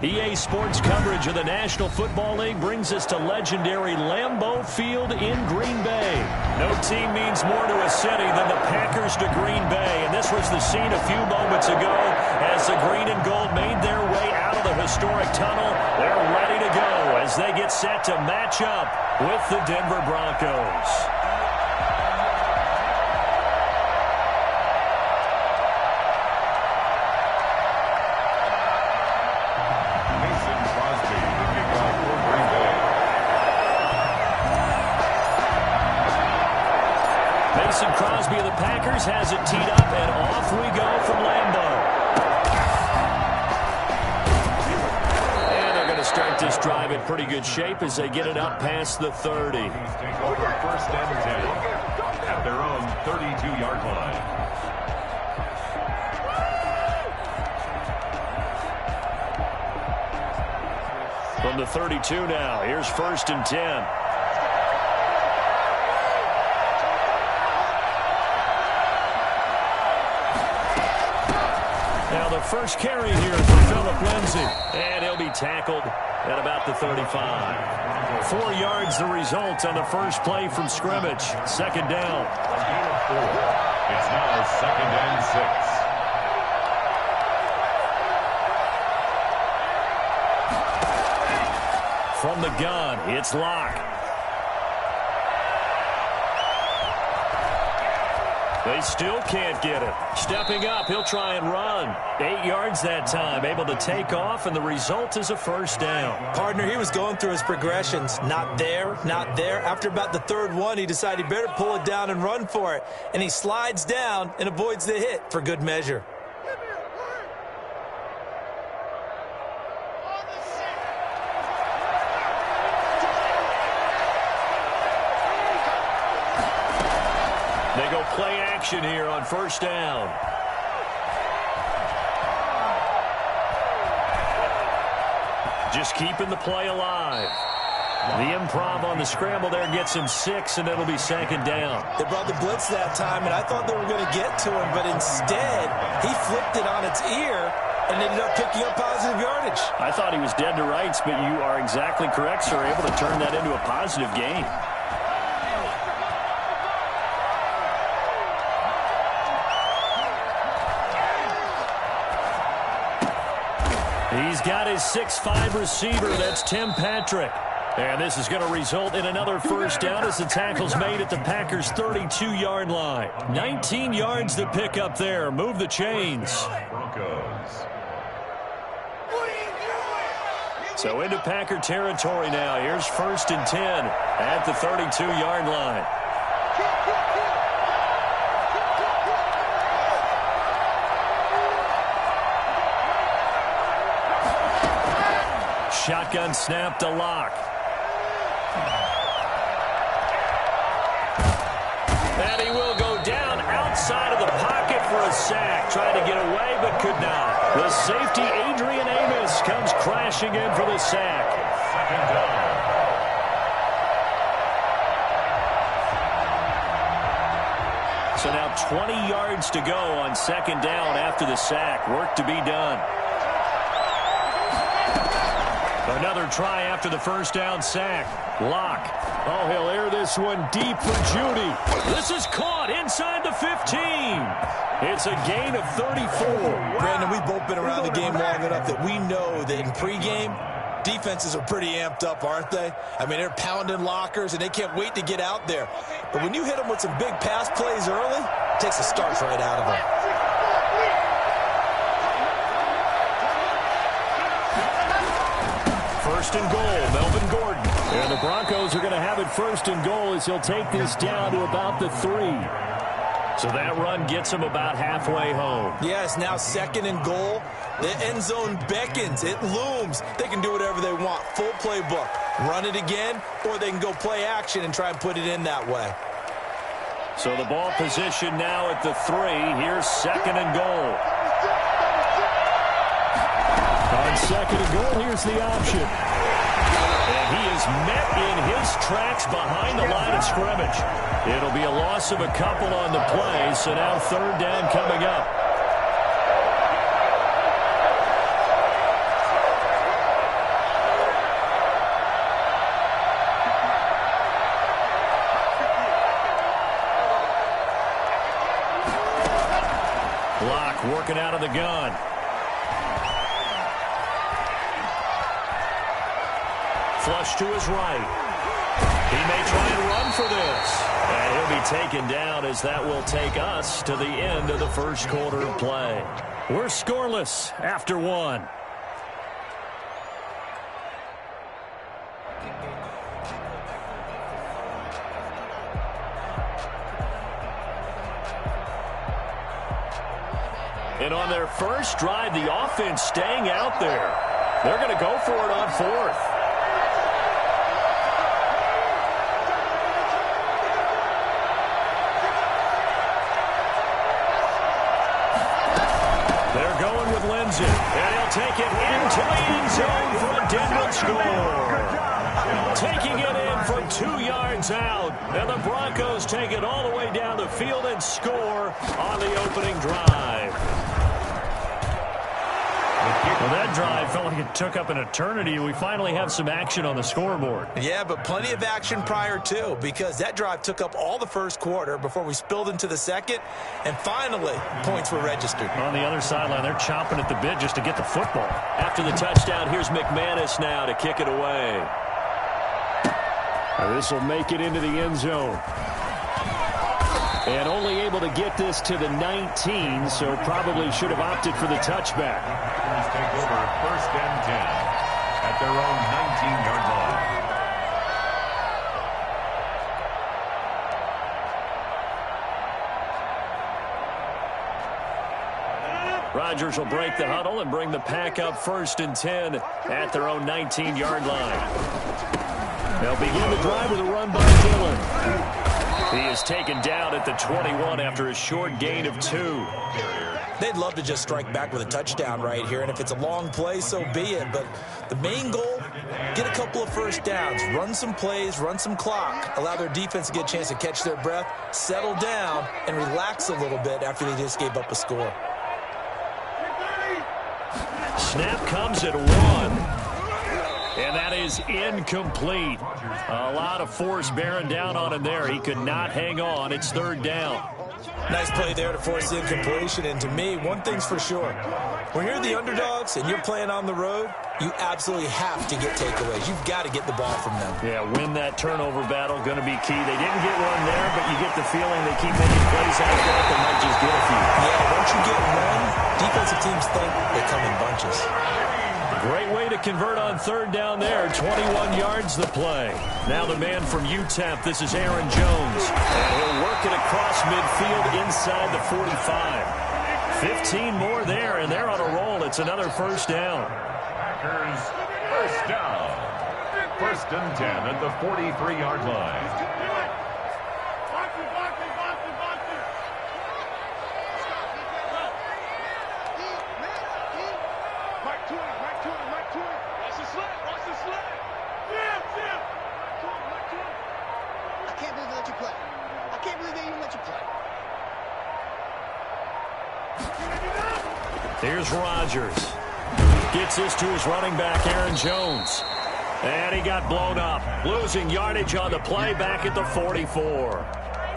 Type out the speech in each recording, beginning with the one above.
EA Sports coverage of the National Football League brings us to legendary Lambeau Field in Green Bay. No team means more to a city than the Packers to Green Bay, and this was the scene a few moments ago as the green and gold made their way out of the historic tunnel. They're ready to go as they get set to match up with the Denver Broncos. Crosby of the Packers has it teed up, and off we go from Lambeau. And they're going to start this drive in pretty good shape as they get it up past the 30. Take over 1st and 10 at their own 32-yard line. From the 32 now, here's 1st and 10. Now the first carry here for Phillip Lindsay. And he'll be tackled at about the 35. 4 yards the result on the first play from scrimmage. 2nd down. A gain of 4. It's now 2nd and 6. From the gun, it's Locke. They still can't get it. Stepping up, he'll try and run. 8 yards that time, able to take off, and the result is a 1st down. Partner, he was going through his progressions. Not there, not there. After about the 3rd one, he decided he better pull it down and run for it. And he slides down and avoids the hit for good measure. They go play action here on 1st down. Just keeping the play alive. The improv on the scramble there gets him 6, and it'll be 2nd down. They brought the blitz that time, and I thought they were going to get to him, but instead, he flipped it on its ear and ended up picking up positive yardage. I thought he was dead to rights, but you are exactly correct, sir. Able to turn that into a positive gain. He's got his 6'5" receiver. That's Tim Patrick. And this is going to result in another 1st down as the tackle's made at the Packers' 32-yard line. 19 yards to pick up there. Move the chains. Broncos. So into Packer territory now. Here's 1st and 10 at the 32-yard line. Shotgun snap to Locke. And he will go down outside of the pocket for a sack. Trying to get away, but could not. The safety, Adrian Amos, comes crashing in for the sack. 2nd down. So now 20 yards to go on 2nd down after the sack. Work to be done. Another try after the 1st down sack. Locke. Oh, he'll air this one deep for Judy. This is caught inside the 15. It's a gain of 34. Brandon, we've both been around the game long enough that we know that in pregame, defenses are pretty amped up, aren't they? I mean, they're pounding lockers, and they can't wait to get out there. But when you hit them with some big pass plays early, it takes the starch right out of them. 1st and goal, Melvin Gordon. And the Broncos are going to have it 1st and goal as he'll take this down to about the 3. So that run gets him about halfway home. Yes, now 2nd and goal. The end zone beckons. It looms. They can do whatever they want. Full playbook. Run it again, or they can go play action and try and put it in that way. So the ball position now at the 3. Here's 2nd and goal. On 2nd and goal, here's the option. And he is met in his tracks behind the line of scrimmage. It'll be a loss of a couple on the play, so now 3rd down coming up. Block working out of the gun. Flush to his right. He may try and run for this. And he'll be taken down as that will take us to the end of the first quarter of play. We're scoreless after one. And on their first drive, the offense staying out there. They're going to go for it on fourth. They're going with Lindsay. And he'll take it into the end zone for a Denver score. Taking it in from 2 yards out. And the Broncos take it all the way down the field and score on the opening drive. Well, that drive felt like it took up an eternity. We finally have some action on the scoreboard. Yeah, but plenty of action prior to, because that drive took up all the first quarter before we spilled into the second, and finally, points were registered. On the other sideline, they're chomping at the bit just to get the football. After the touchdown, here's McManus now to kick it away. This will make it into the end zone. And only able to get this to the 19, so probably should have opted for the touchback. Take over 1st and 10 at their own 19-yard line. Rodgers will break the huddle and bring the pack up 1st and 10 at their own 19-yard line. They'll begin the drive with a run by Dillon. He is taken down at the 21 after a short gain of 2. They'd love to just strike back with a touchdown right here, and if it's a long play, so be it. But the main goal, get a couple of first downs, run some plays, run some clock, allow their defense to get a chance to catch their breath, settle down, and relax a little bit after they just gave up a score. Snap comes at 1. And that is incomplete. A lot of force bearing down on him there. He could not hang on. It's 3rd down. Nice play there to force the incompletion. And to me, one thing's for sure. When you're the underdogs and you're playing on the road, you absolutely have to get takeaways. You've got to get the ball from them. Yeah, win that turnover battle, going to be key. They didn't get one there, but you get the feeling they keep making plays out there. They might just get a few. Yeah, once you get one, defensive teams think they come in bunches. Great way to convert on 3rd down there. 21 yards the play. Now the man from UTEP, this is Aaron Jones. And he'll work it across midfield inside the 45. 15 more there, and they're on a roll. It's another 1st down. Packers 1st down. 1st and 10 at the 43-yard line. Here's Rodgers. Gets this to his running back, Aaron Jones. And he got blown up. Losing yardage on the play back at the 44.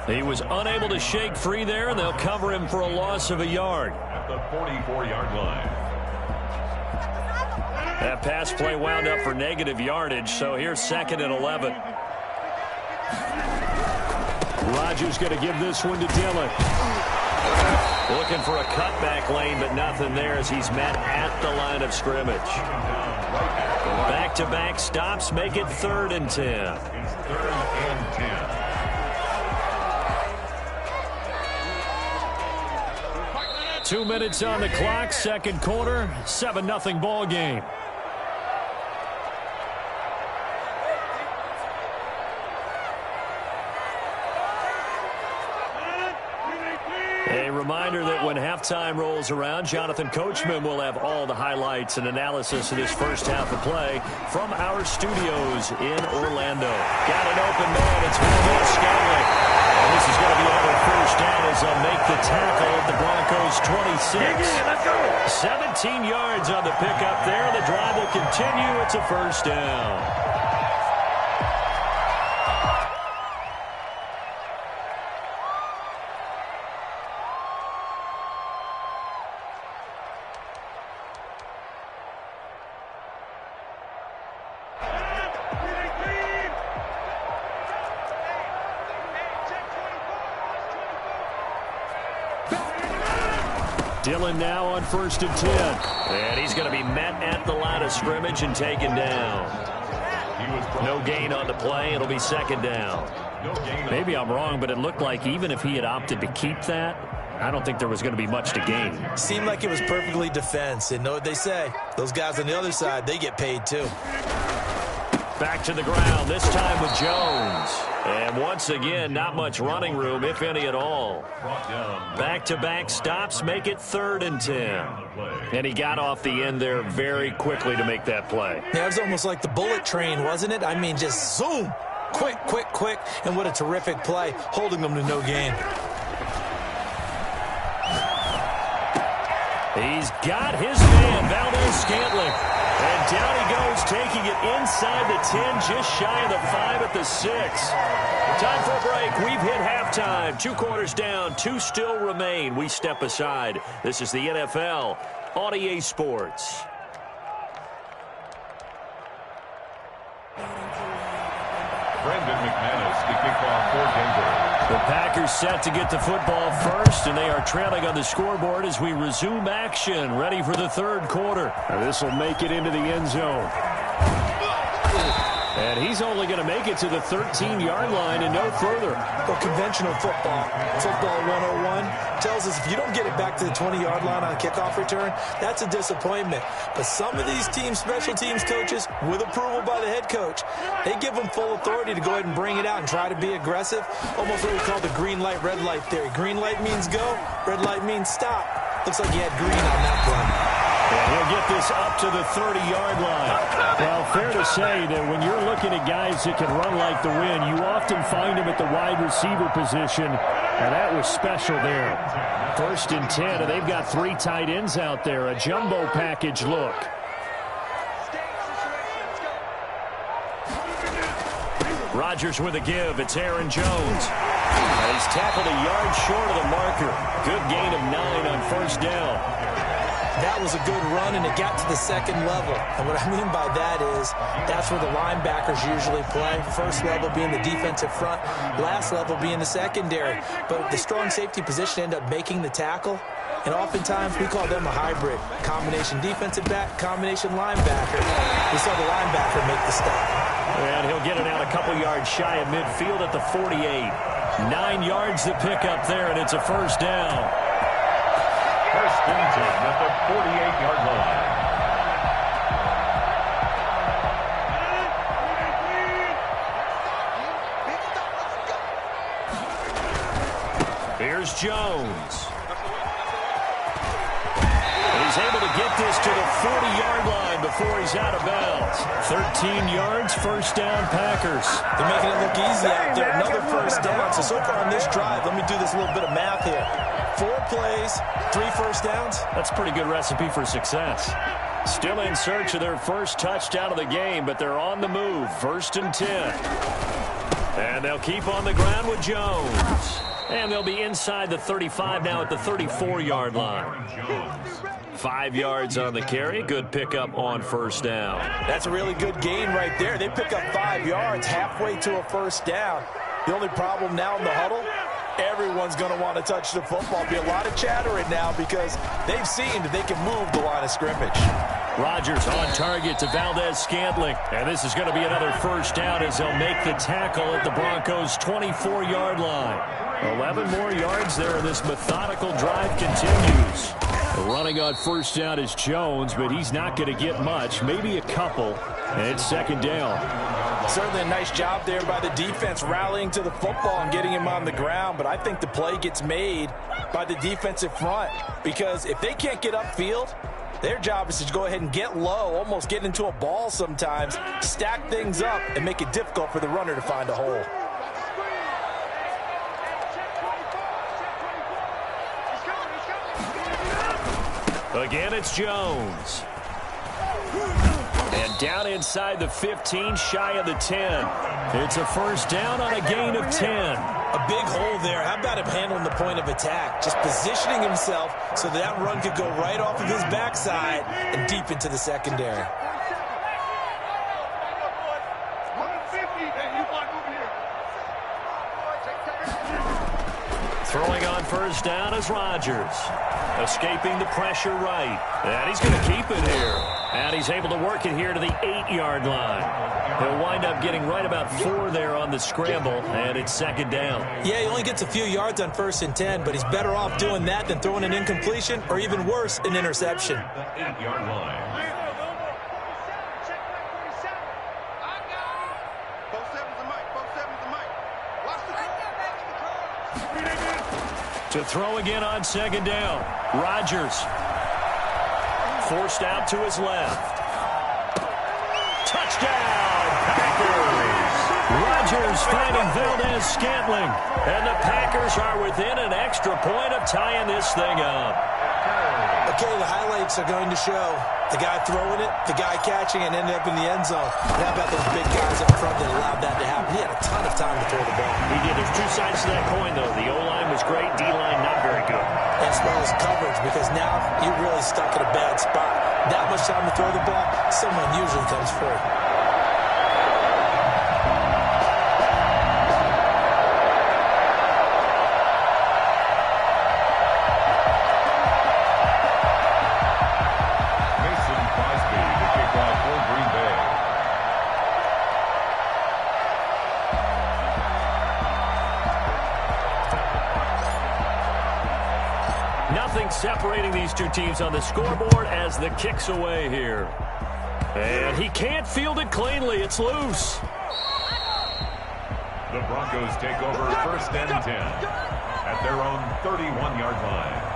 He was unable to shake free there, and they'll cover him for a loss of a yard. At the 44-yard line. That pass play wound up for negative yardage, so here's 2nd and 11. Rodgers going to give this one to Dillon. Looking for a cutback lane, but nothing there as he's met at the line of scrimmage. Back-to-back stops make it 3rd and 10. It's 3rd and 10. 2 minutes on the clock, 2nd quarter, 7-0 ball game. A reminder that when halftime rolls around, Jonathan Coachman will have all the highlights and analysis of this first half of play from our studios in Orlando. Got an open man. It's Will Scanlon. And this is going to be another 1st down as they'll make the tackle at the Broncos 26. 17 yards on the pickup there. The drive will continue. It's a 1st down. Dillon now on 1st and 10. And he's going to be met at the line of scrimmage and taken down. No gain on the play. It'll be 2nd down. Maybe I'm wrong, but it looked like even if he had opted to keep that, I don't think there was going to be much to gain. Seemed like it was perfectly defense. And know what they say? Those guys on the other side, they get paid too. Back to the ground, this time with Jones. And once again, not much running room, if any at all. Back-to-back stops make it 3rd and 10. And he got off the end there very quickly to make that play. Yeah, it was almost like the bullet train, wasn't it? I mean, just zoom. Quick, quick, quick. And what a terrific play, holding them to no gain. He's got his man, Valdez-Scantling. And down he goes, taking it inside the 10, just shy of the 5 at the 6. Time for a break. We've hit halftime. 2 quarters down, 2 still remain. We step aside. This is the NFL on EA Sports. Brandon McManus, the kickoff for Denver. The Packers set to get the football first, and they are trailing on the scoreboard as we resume action, ready for the 3rd quarter. This will make it into the end zone. And he's only going to make it to the 13-yard line and no further. But conventional football 101, tells us if you don't get it back to the 20-yard line on a kickoff return, that's a disappointment. But some of these team special teams coaches, with approval by the head coach, they give them full authority to go ahead and bring it out and try to be aggressive. Almost what we call the green light, red light theory. Green light means go, red light means stop. Looks like he had green on that play. And he'll get this up to the 30-yard line. Well, fair to say that when you're looking at guys that can run like the wind, you often find them at the wide receiver position, and that was special there. 1st and 10, and they've got 3 tight ends out there. A jumbo package look. Rodgers with a give. It's Aaron Jones. And he's tackled a yard short of the marker. Good gain of 9 on 1st down. That was a good run, and it got to the 2nd level. And what I mean by that is that's where the linebackers usually play. 1st level being the defensive front, last level being the secondary. But the strong safety position ended up making the tackle. And oftentimes we call them a hybrid. Combination defensive back, combination linebacker. We saw the linebacker make the stop. And he'll get it out a couple yards shy of midfield at the 48. 9 yards to pick up there, and it's a 1st down. 1st and 10 at the 48-yard line. Here's Jones. And he's able to get this to the 40-yard line before he's out of bounds. 13 yards, 1st down, Packers. They're making it look easy out there. Another 1st down. So far on this drive, let me do this little bit of math here. 4 plays, 3 1st downs. That's a pretty good recipe for success. Still in search of their 1st touchdown of the game, but they're on the move. 1st and 10. And they'll keep on the ground with Jones. And they'll be inside the 35 now at the 34-yard line. 5 yards on the carry. Good pickup on 1st down. That's a really good gain right there. They pick up 5 yards halfway to a 1st down. The only problem now in the huddle, everyone's going to want to touch the football. Be a lot of chattering now because they've seen that they can move the line of scrimmage. Rodgers on target to Valdez-Scantling. And this is going to be another 1st down as they'll make the tackle at the Broncos' 24-yard line. 11 more yards there, and this methodical drive continues. Running on 1st down is Jones, but he's not going to get much, maybe a couple, and it's 2nd down. Certainly a nice job there by the defense rallying to the football and getting him on the ground, but I think the play gets made by the defensive front because if they can't get upfield, their job is to go ahead and get low, almost get into a ball sometimes, stack things up, and make it difficult for the runner to find a hole. Again, it's Jones. And down inside the 15, shy of the 10. It's a 1st down on a gain of 10. A big hole there. How about him handling the point of attack? Just positioning himself so that run could go right off of his backside and deep into the secondary. Throwing on first down is Rodgers. Escaping the pressure right. And he's going to keep it here. And he's able to work it here to the 8-yard line. He'll wind up getting right about 4 there on the scramble, and it's second down. Yeah, he only gets a few yards on 1st and 10, but he's better off doing that than throwing an incompletion or even worse, an interception. The 8-yard line. To throw again on second down. Rodgers. Forced out to his left. Touchdown, Packers! Rodgers finding Valdez-Scantling. And the Packers are within an extra point of tying this thing up. Okay, the highlights are going to show the guy throwing it, the guy catching it, and ended up in the end zone. And how about those big guys up front that allowed that to happen? He had a ton of time to throw the ball. He did. There's two sides to that coin, though. The O-line was great. D-line not very good. As well as coverage, because now you're really stuck in a bad spot. That much time to throw the ball, someone usually comes free. Nothing separating these two teams on the scoreboard as the kick's away here. And he can't field it cleanly. It's loose. The Broncos take over 1st and 10 at their own 31-yard line.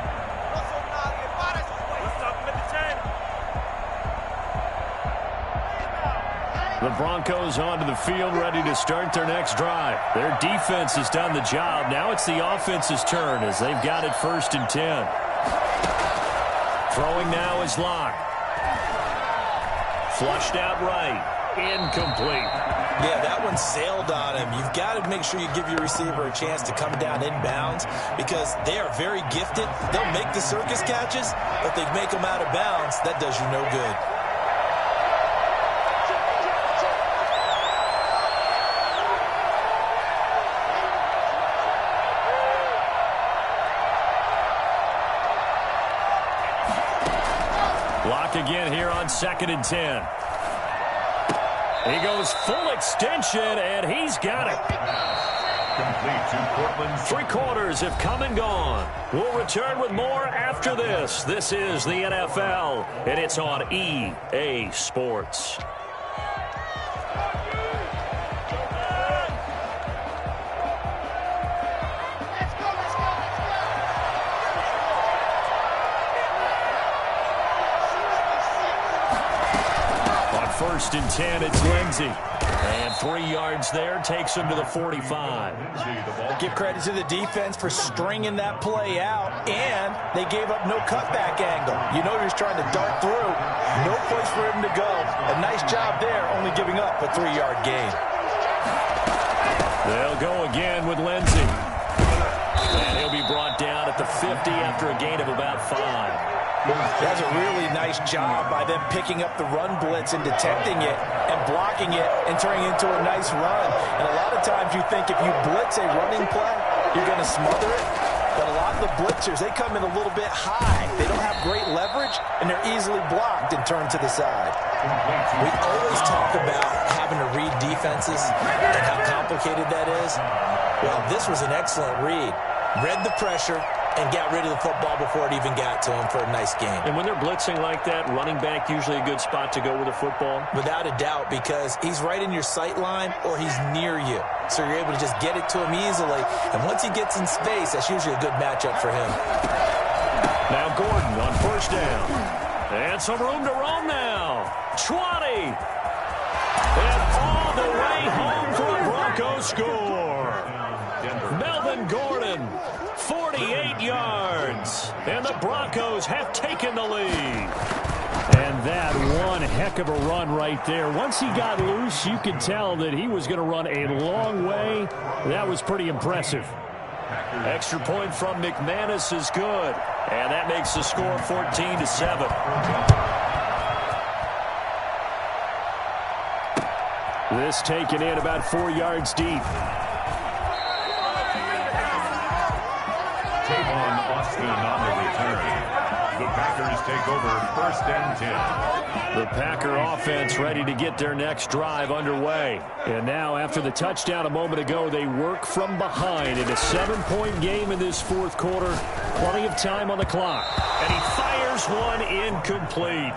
The Broncos onto the field, ready to start their next drive. Their defense has done the job. Now it's the offense's turn as they've got it 1st and 10. Throwing now is Locke. Flushed out right. Incomplete. Yeah, that one sailed on him. You've got to make sure you give your receiver a chance to come down inbounds because they are very gifted. They'll make the circus catches, but they make them out of bounds. That does you no good. Lock again here on 2nd and 10. He goes full extension, and he's got it. Complete to Portland. 3 quarters have come and gone. We'll return with more after this. This is the NFL, and it's on EA Sports. On 1st and 10, it's Lindsey. And 3 yards there takes him to the 45. Give credit to the defense for stringing that play out, and they gave up no cutback angle. You know he was trying to dart through. No place for him to go. A nice job there, only giving up a 3-yard gain. They'll go again with Lindsey. And he'll be brought down at the 50 after a gain of about 5. That's a really nice job by them picking up the run blitz and detecting it and blocking it and turning it into a nice run. And a lot of times you think if you blitz a running play, you're going to smother it. But a lot of the blitzers, they come in a little bit high. They don't have great leverage, and they're easily blocked and turned to the side. We always talk about having to read defenses and how complicated that is. Well, this was an excellent read. Read the pressure and got rid of the football before it even got to him for a nice game. And when they're blitzing like that, running back usually a good spot to go with a football? Without a doubt, because he's right in your sight line or he's near you. So you're able to just get it to him easily. And once he gets in space, that's usually a good matchup for him. Now Gordon on 1st down. And some room to roam now. 20. And all the way home for a Broncos score. Melvin Gordon, 48 yards. And the Broncos have taken the lead. And that one heck of a run right there. Once he got loose, you could tell that he was going to run a long way. That was pretty impressive. Extra point from McManus is good. And that makes the score 14-7. This taken in about 4 yards deep. Boston on the return. The Packers take over 1st and 10. The Packer offense ready to get their next drive underway. And now, after the touchdown a moment ago, they work from behind in a 7-point game in this fourth quarter. Plenty of time on the clock. And he fires one incomplete.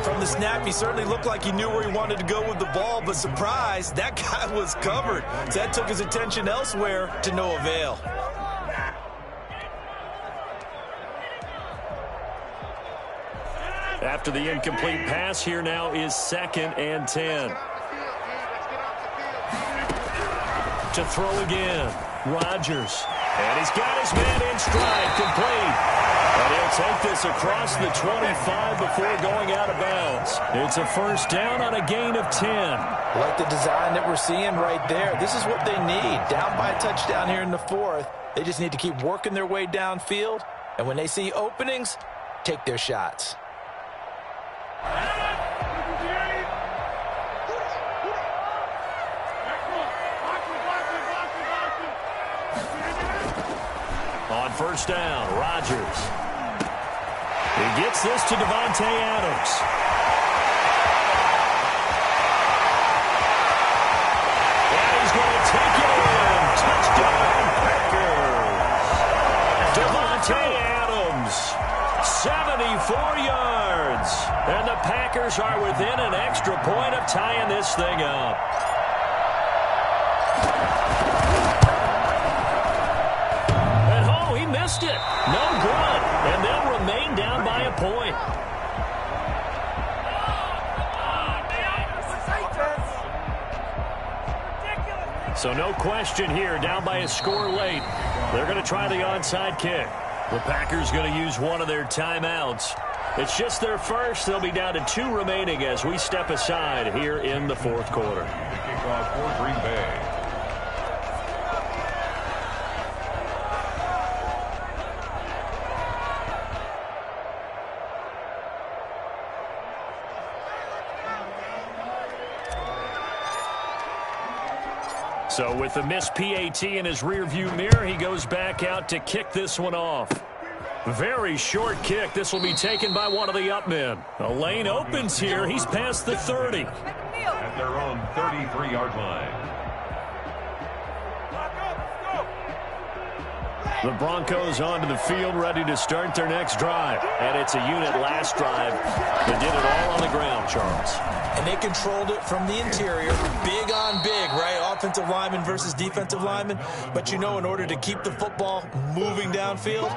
From the snap, he certainly looked like he knew where he wanted to go with the ball, but surprise, that guy was covered. So that took his attention elsewhere to no avail. After the incomplete pass, here now is 2nd and 10. To throw again, Rodgers. And he's got his man in stride, complete. And he'll take this across the 25 before going out of bounds. It's a 1st down on a gain of 10. I like the design that we're seeing right there. This is what they need. Down by a touchdown here in the 4th. They just need to keep working their way downfield. And when they see openings, take their shots. On 1st down, Rodgers. He gets this to Davante Adams. And he's going to take it in. Touchdown, Packers. Davante Adams, 74 yards. And the Packers are within an extra point of tying this thing up. Missed it. No good. And they'll remain down by a point. So no question here, down by a score late. They're going to try the onside kick. The Packers going to use one of their timeouts. It's just their first. They'll be down to 2 remaining as we step aside here in the 4th quarter. Kickoff for Green Bay. So with the missed PAT in his rearview mirror, he goes back out to kick this one off. Very short kick. This will be taken by one of the up men. A lane opens here. He's past the 30. At their own 33-yard line. The Broncos onto the field, ready to start their next drive. And it's a unit last drive that did it all on the ground, Charles. And they controlled it from the interior. Big on big, right? Offensive lineman versus defensive lineman. But you know, in order to keep the football moving downfield,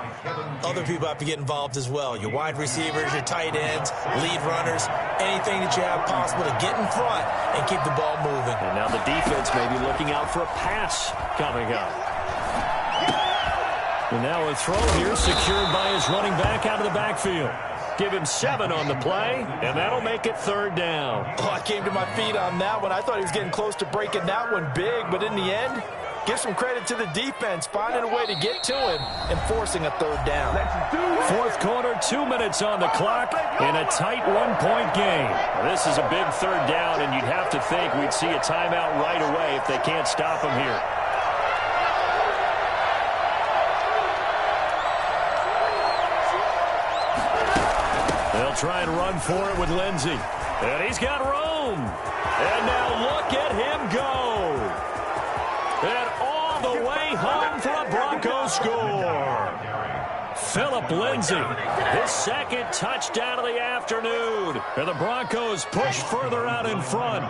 other people have to get involved as well. Your wide receivers, your tight ends, lead runners, anything that you have possible to get in front and keep the ball moving. And now the defense may be looking out for a pass coming up. And now a throw here secured by his running back out of the backfield. Give him 7 on the play, and that'll make it 3rd down. Oh, I came to my feet on that one. I thought he was getting close to breaking that one big, but in the end, give some credit to the defense, finding a way to get to him and forcing a 3rd down. 4th quarter, 2 minutes on the clock, in a tight 1-point game. This is a big 3rd down, and you'd have to think we'd see a timeout right away if they can't stop him here. They'll try and run for it with Lindsey. And he's got room. And now look at him go. And all the way home for a Broncos score. Phillip Lindsay, his 2nd touchdown of the afternoon. And the Broncos push further out in front.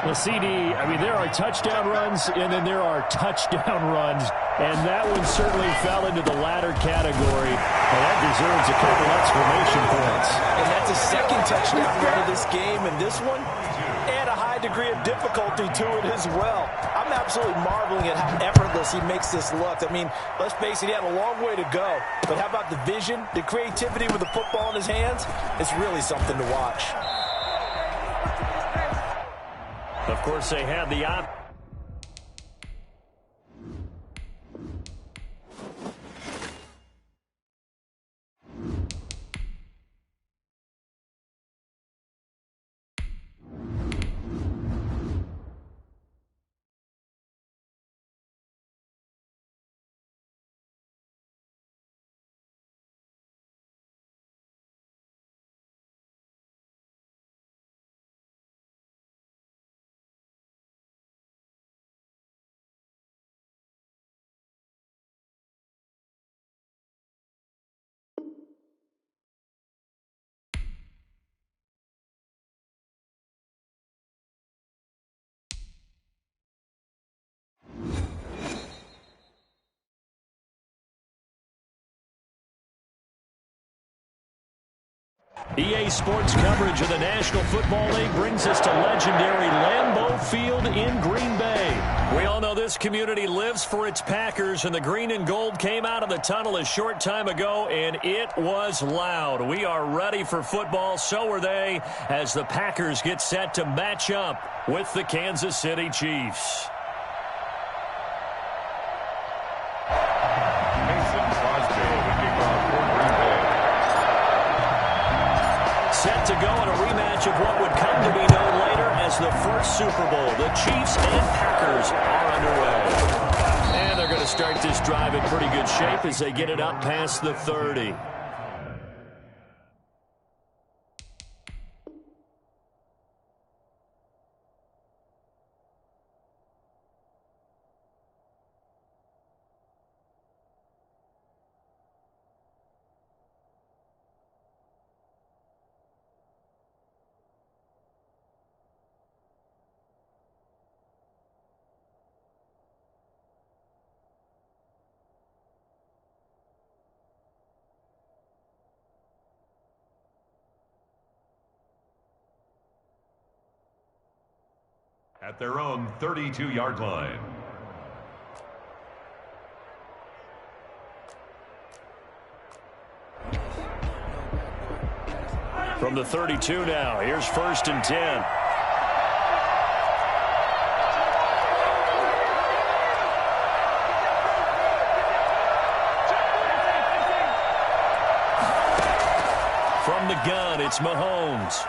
Well, CD, I mean, there are touchdown runs, and then there are touchdown runs. And that one certainly fell into the latter category. And that deserves a couple exclamation points. And that's a 2nd touchdown run of this game. And this one, add a high degree of difficulty to it as well. I'm absolutely marveling at how effortless he makes this look. I mean, let's face it, he had a long way to go. But how about the vision, the creativity with the football in his hands? It's really something to watch. Of course, they had the option. EA Sports coverage of the National Football League brings us to legendary Lambeau Field in Green Bay. We all know this community lives for its Packers, and the green and gold came out of the tunnel a short time ago, and it was loud. We are ready for football, so are they, as the Packers get set to match up with the Kansas City Chiefs. Set to go in a rematch of what would come to be known later as the first Super Bowl. The Chiefs and Packers are underway. And they're going to start this drive in pretty good shape as they get it up past the 30. At their own 32-yard line. From the 32 now, here's 1st and 10. From the gun, it's Mahomes.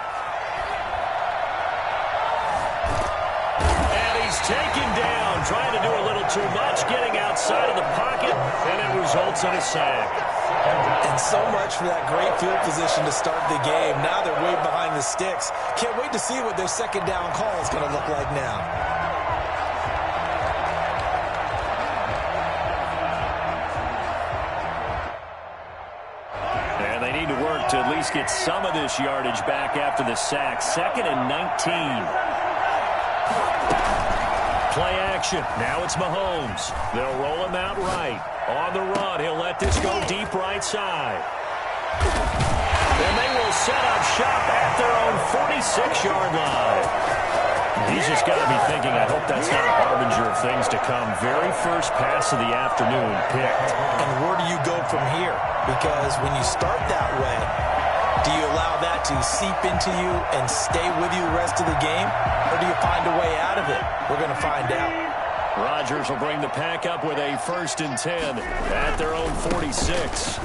Taken down, trying to do a little too much, getting outside of the pocket, and it results in a sack. And so much for that great field position to start the game. Now they're way behind the sticks. Can't wait to see what their second down call is going to look like now. And they need to work to at least get some of this yardage back after the sack. 2nd and 19. Play action. Now it's Mahomes. They'll roll him out right. On the run, he'll let this go deep right side. And they will set up shop at their own 46-yard line. He's just got to be thinking, I hope that's not a harbinger of things to come. Very first pass of the afternoon picked. And where do you go from here? Because when you start that way, do you allow that to seep into you and stay with you the rest of the game? Or do you find a way out of it? We're going to find out. Rodgers will bring the pack up with a 1st and 10 at their own 46.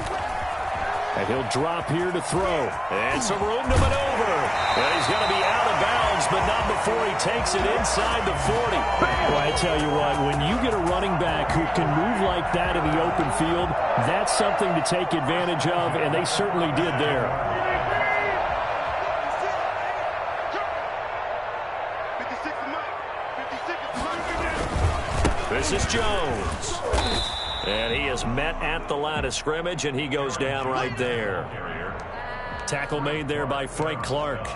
And he'll drop here to throw. And some room to maneuver. And he's going to be out of bounds, but not before he takes it inside the 40. Well, I tell you what, when you get a running back who can move like that in the open field, that's something to take advantage of, and they certainly did there. This is Jones. And he is met at the line of scrimmage, and he goes down right there. Tackle made there by Frank Clark.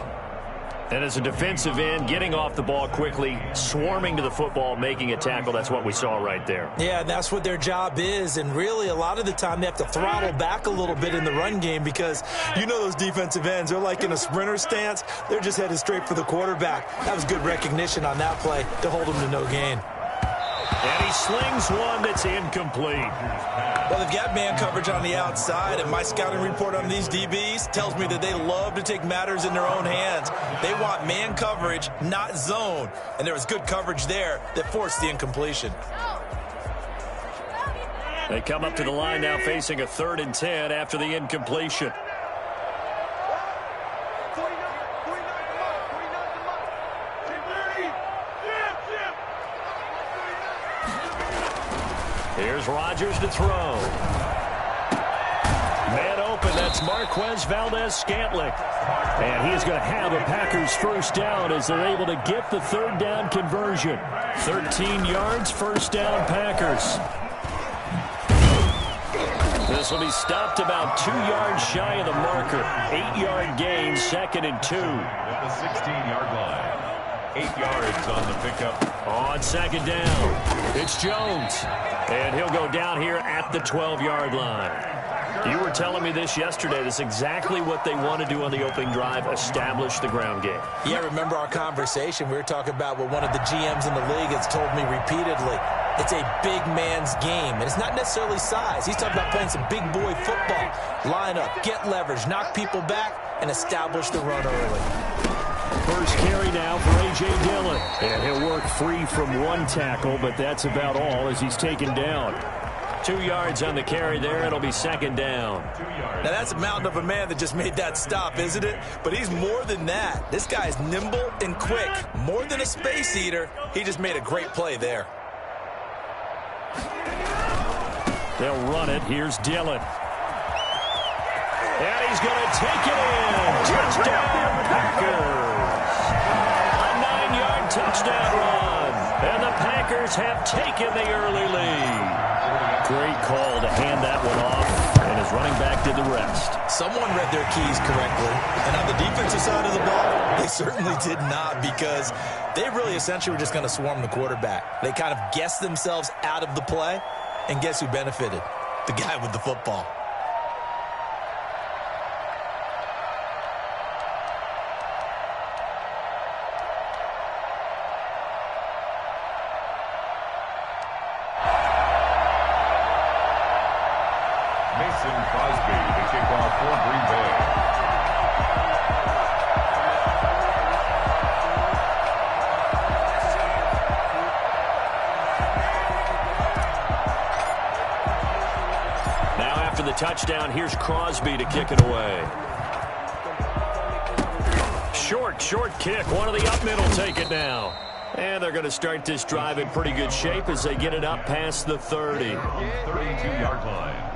And as a defensive end, getting off the ball quickly, swarming to the football, making a tackle, that's what we saw right there. Yeah, that's what their job is, and really a lot of the time they have to throttle back a little bit in the run game because you know those defensive ends, they're like in a sprinter stance. They're just headed straight for the quarterback. That was good recognition on that play to hold him to no gain. And he slings one that's incomplete. Well, they've got man coverage on the outside, and my scouting report on these DBs tells me that they love to take matters in their own hands. They want man coverage, not zone. And there was good coverage there that forced the incompletion. They come up to the line now facing a 3rd and 10 after the incompletion. Here's Rodgers to throw. Man open, that's Marquez Valdez-Scantling. And he is going to have a Packers first down as they're able to get the 3rd down conversion. 13 yards, first down Packers. This will be stopped about 2 yards shy of the marker. 8-yard gain, 2nd and 2. At the 16-yard line. 8 yards on the pickup. On 2nd down, it's Jones. And he'll go down here at the 12-yard line. You were telling me this yesterday. This is exactly what they want to do on the opening drive, establish the ground game. Yeah, remember our conversation? We were talking about what one of the GMs in the league has told me repeatedly. It's a big man's game, and it's not necessarily size. He's talking about playing some big boy football. Line up, get leverage, knock people back, and establish the run early. First carry now for A.J. Dillon. And he'll work free from one tackle, but that's about all as he's taken down. 2 yards on the carry there. It'll be second down. Now, that's a mountain of a man that just made that stop, isn't it? But he's more than that. This guy's nimble and quick. More than a space eater, he just made a great play there. They'll run it. Here's Dillon. And he's going to take it in. Touchdown, Packers. A 9-yard touchdown run. And the Packers have taken the early lead. Great call to hand that one off. And his running back did the rest. Someone read their keys correctly. And on the defensive side of the ball, they certainly did not, because they really essentially were just going to swarm the quarterback. They kind of guessed themselves out of the play. And guess who benefited? The guy with the football. Touchdown. Here's Crosby to kick it away. Short kick. One of the up middle take it now. And they're going to start this drive in pretty good shape as they get it up past the 30. 32-yard line.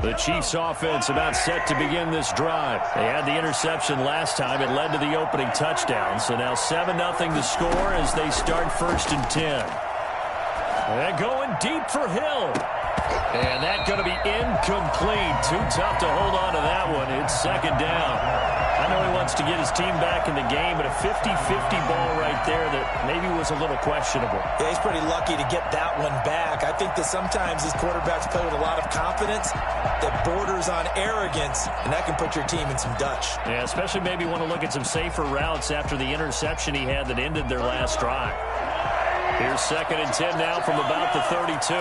The Chiefs offense about set to begin this drive. They had the interception last time. It led to the opening touchdown. So now 7-0 to score as they start 1st and 10. They're going deep for Hill. And that's going to be incomplete. Too tough to hold on to that one. It's second down. I know he wants to get his team back in the game, but a 50-50 ball right there that maybe was a little questionable. Yeah, he's pretty lucky to get that one back. I think that sometimes these quarterbacks play with a lot of confidence that borders on arrogance, and that can put your team in some Dutch. Yeah, especially maybe want to look at some safer routes after the interception he had that ended their last drive. Here's 2nd and 10 now from about the 32.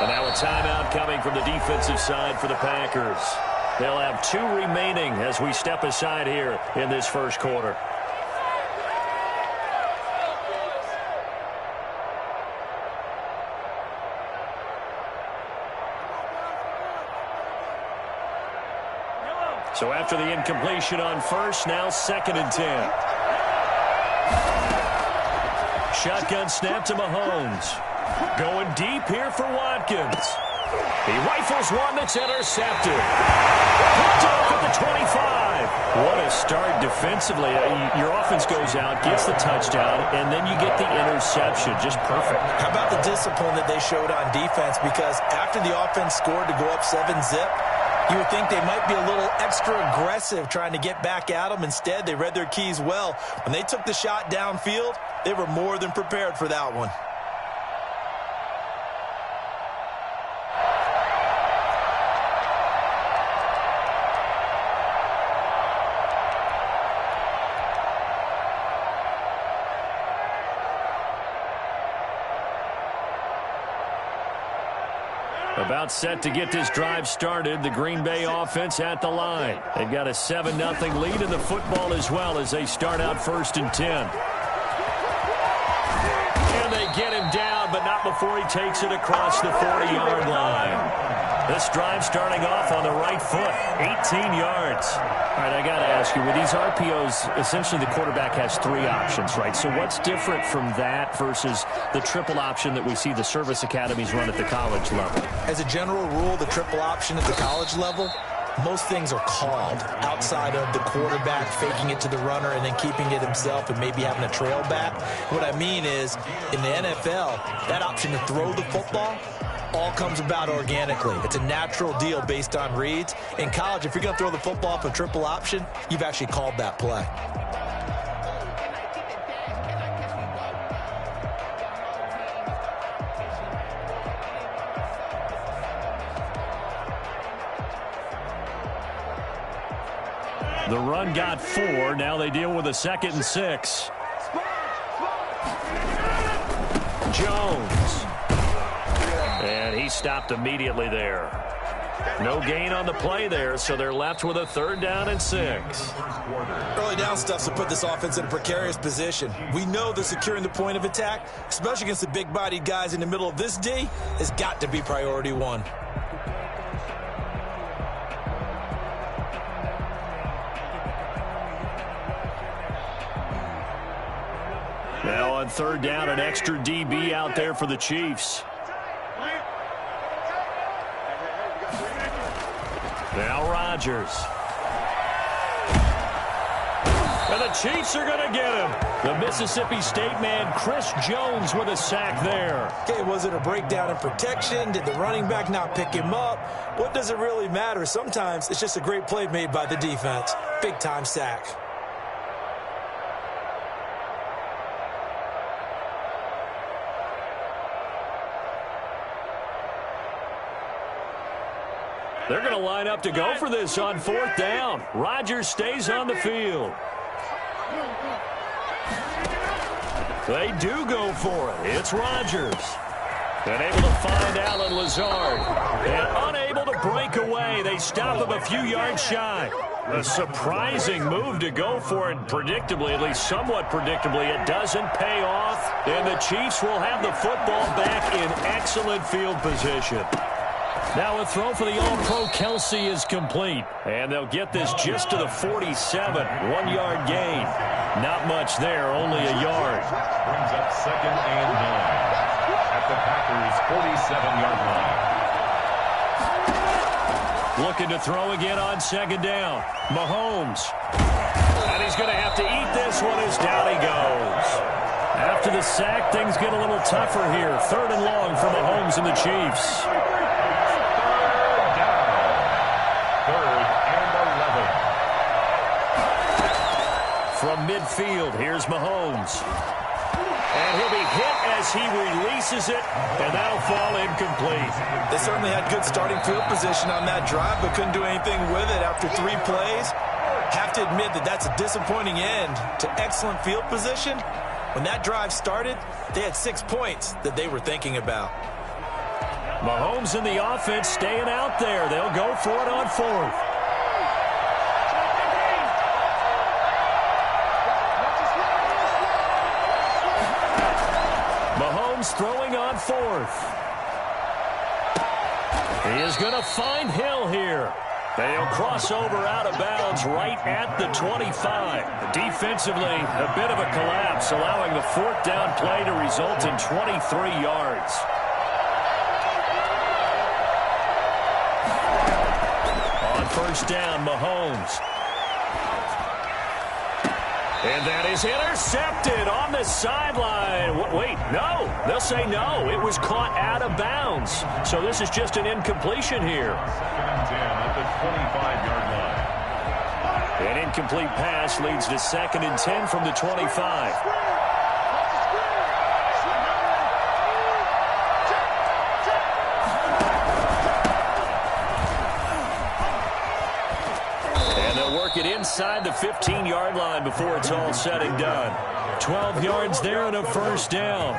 And now a timeout coming from the defensive side for the Packers. They'll have 2 remaining as we step aside here in this first quarter. So after the incompletion on first, now 2nd and 10. Shotgun snap to Mahomes. Going deep here for Watkins. He rifles one that's intercepted. Picked off at the 25. What a start defensively. Your offense goes out, gets the touchdown, and then you get the interception. Just perfect. How about the discipline that they showed on defense? Because after the offense scored to go up 7-zip, you would think they might be a little extra aggressive trying to get back at them. Instead, they read their keys well. When they took the shot downfield, they were more than prepared for that one. About set to get this drive started. The Green Bay offense at the line. They've got a 7-0 lead in the football as well as they start out 1st and 10. And they get him down, but not before he takes it across the 40-yard line. This drive starting off on the right foot, 18 yards. All right, I got to ask you, with these RPOs, essentially the quarterback has 3 options, right? So what's different from that versus the triple option that we see the service academies run at the college level? As a general rule, the triple option at the college level, most things are called outside of the quarterback faking it to the runner and then keeping it himself and maybe having a trail back. What I mean is, in the NFL, that option to throw the football, all comes about organically. It's a natural deal based on reads. In college, if you're going to throw the football up a triple option, you've actually called that play. The run got 4. Now they deal with a 2nd and 6. Jones. And he stopped immediately there. No gain on the play there, so they're left with a 3rd down and 6. Early down stuff to put this offense in a precarious position. We know that securing the point of attack, especially against the big-bodied guys in the middle of this D, has got to be priority 1. Now on 3rd down, an extra DB out there for the Chiefs. Now Rodgers. And the Chiefs are going to get him. The Mississippi State man, Chris Jones, with a sack there. Okay, was it a breakdown in protection? Did the running back not pick him up? What does it really matter? Sometimes it's just a great play made by the defense. Big-time sack. They're going to line up to go for this on 4th down. Rodgers stays on the field. They do go for it. It's Rodgers. And able to find Alan Lazard. And unable to break away. They stop him a few yards shy. A surprising move to go for it. Predictably, at least somewhat predictably, it doesn't pay off. And the Chiefs will have the football back in excellent field position. Now a throw for the All-Pro Kelsey is complete. And they'll get this just to the 47. 1-yard gain. Not much there, only a yard. Brings up 2nd and 9 at the Packers' 47-yard line. Looking to throw again on 2nd down. Mahomes. And he's going to have to eat this one as down he goes. After the sack, things get a little tougher here. 3rd and long for Mahomes and the Chiefs. From midfield, here's Mahomes. And he'll be hit as he releases it, and that'll fall incomplete. They certainly had good starting field position on that drive, but couldn't do anything with it after 3 plays. Have to admit that that's a disappointing end to excellent field position. When that drive started, they had 6 points that they were thinking about. Mahomes and the offense staying out there. They'll go for it on 4th. Throwing on 4th. He is going to find Hill here. They'll cross over out of bounds right at the 25. Defensively, a bit of a collapse, allowing the 4th down play to result in 23 yards. On 1st down, Mahomes. And that is intercepted on the sideline. Wait, no. They'll say no. It was caught out of bounds. So this is just an incompletion here. 2nd and 10 at the 25-yard line. An incomplete pass leads to 2nd and 10 from the 25. Get inside the 15-yard line before it's all said and done. 12 yards there and a 1st down.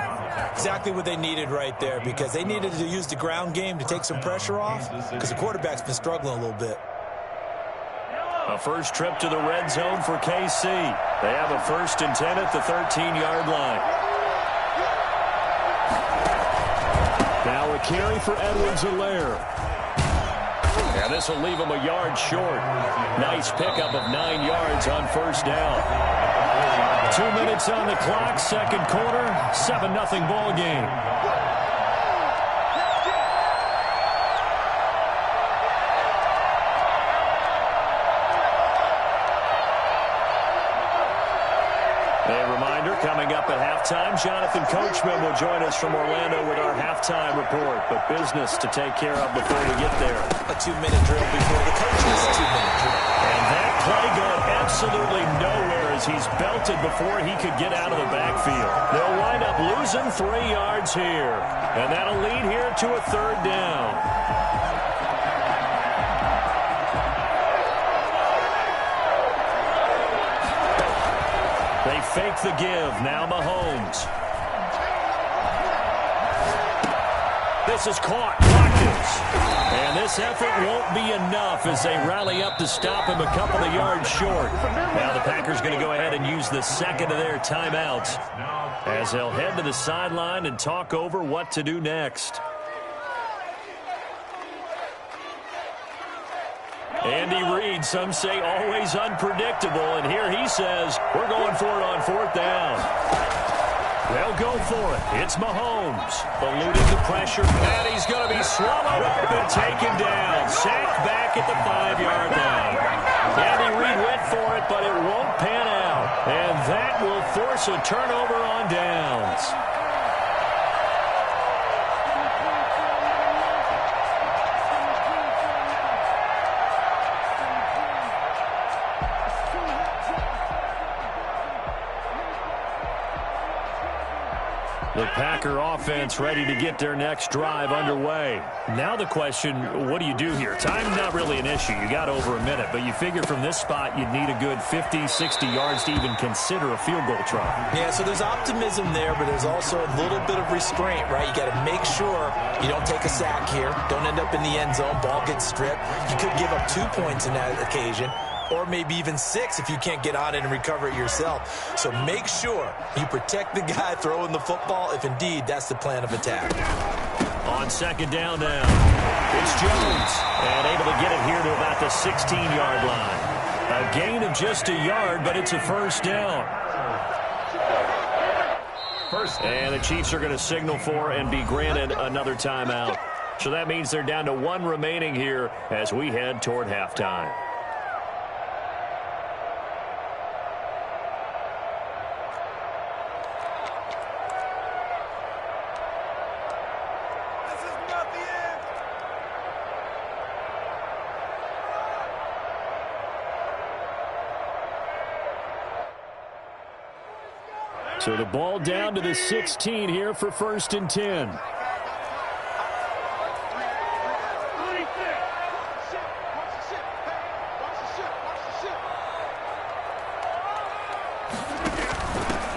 Exactly what they needed right there, because they needed to use the ground game to take some pressure off, because the quarterback's been struggling a little bit. A first trip to the red zone for KC. They have a 1st and 10 at the 13-yard line. Now a carry for Edwards-Helaire. And this will leave him a yard short. Nice pickup of 9 yards on 1st down. 2 minutes on the clock, 2nd quarter, 7-0 ball game. A reminder, Coming up at halftime, Jonathan Coachman will join us from Orlando with our halftime report. But business to take care of before we get there. A 2-minute drill before the coach's 2-minute drill. And that play going absolutely nowhere as he's belted before he could get out of the backfield. They'll wind up losing 3 yards here. And that'll lead here to a 3rd down. They fake the give. Now Mahomes. This is caught. Watkins. And this effort won't be enough as they rally up to stop him a couple of yards short. Now the Packers going to go ahead and use the second of their timeouts as they'll head to the sideline and talk over what to do next. Andy Reid, some say always unpredictable, and here he says, we're going for it on 4th down. They'll go for it. It's Mahomes, eluding the pressure, and he's going to be swallowed up and taken down. Sacked back at the 5-yard line. Andy Reid went for it, but it won't pan out, and that will force a turnover on downs. The Packer offense ready to get their next drive underway. Now the question, what do you do here? Time's not really an issue. You got over a minute, but you figure from this spot you'd need a good 50, 60 yards to even consider a field goal try. Yeah, so there's optimism there, but there's also a little bit of restraint, right? You got to make sure you don't take a sack here. Don't end up in the end zone. Ball gets stripped. You could give up 2 points in that occasion, or maybe even 6 if you can't get on it and recover it yourself. So make sure you protect the guy throwing the football if indeed that's the plan of attack. On 2nd down now, it's Jones, and able to get it here to about the 16-yard line. A gain of just a yard, but it's a 1st down. And the Chiefs are going to signal for and be granted another timeout. So that means they're down to 1 remaining here as we head toward halftime. So the ball down to the 16 here for 1st and 10.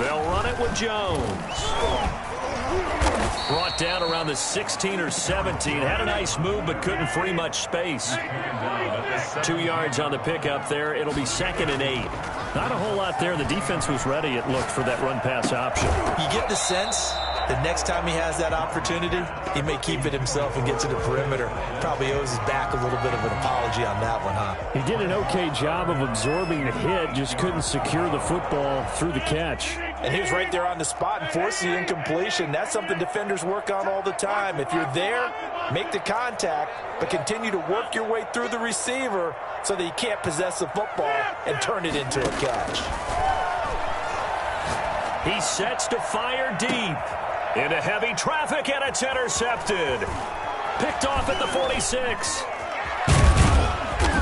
They'll run it with Jones. Brought down around the 16 or 17. Had a nice move, but couldn't free much space. 2 yards on the pickup there. It'll be 2nd and 8. Not a whole lot there. The defense was ready, it looked, for that run-pass option. You get the sense that next time he has that opportunity, he may keep it himself and get to the perimeter. Probably owes his back a little bit of an apology on that one, huh? He did an okay job of absorbing the hit, just couldn't secure the football through the catch. And he was right there on the spot and forced the incompletion. That's something defenders work on all the time. If you're there, make the contact, but continue to work your way through the receiver so that you can't possess the football and turn it into a catch. He sets to fire deep into heavy traffic, and it's intercepted. Picked off at the 46.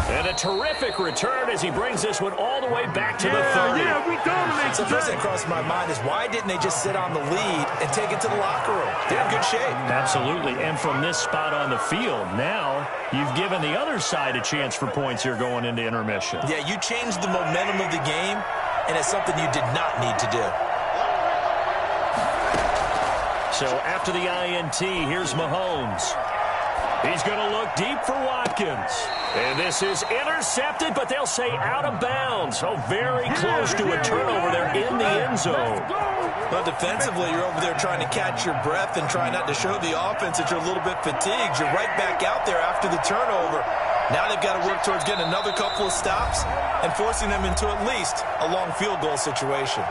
And a terrific return as he brings this one all the way back to the 30. Yeah, we dominate. So the first thing that crossed my mind is, why didn't they just sit on the lead and take it to the locker room? They're in good shape. Absolutely. And from this spot on the field, now you've given the other side a chance for points here going into intermission. Yeah, you changed the momentum of the game, and it's something you did not need to do. So after the INT, here's Mahomes. He's going to look deep for Watkins. And this is intercepted, but they'll say out of bounds. So very close to a turnover there in the end zone. Well, defensively, you're over there trying to catch your breath and try not to show the offense that you're a little bit fatigued. You're right back out there after the turnover. Now they've got to work towards getting another couple of stops and forcing them into at least a long field goal situation.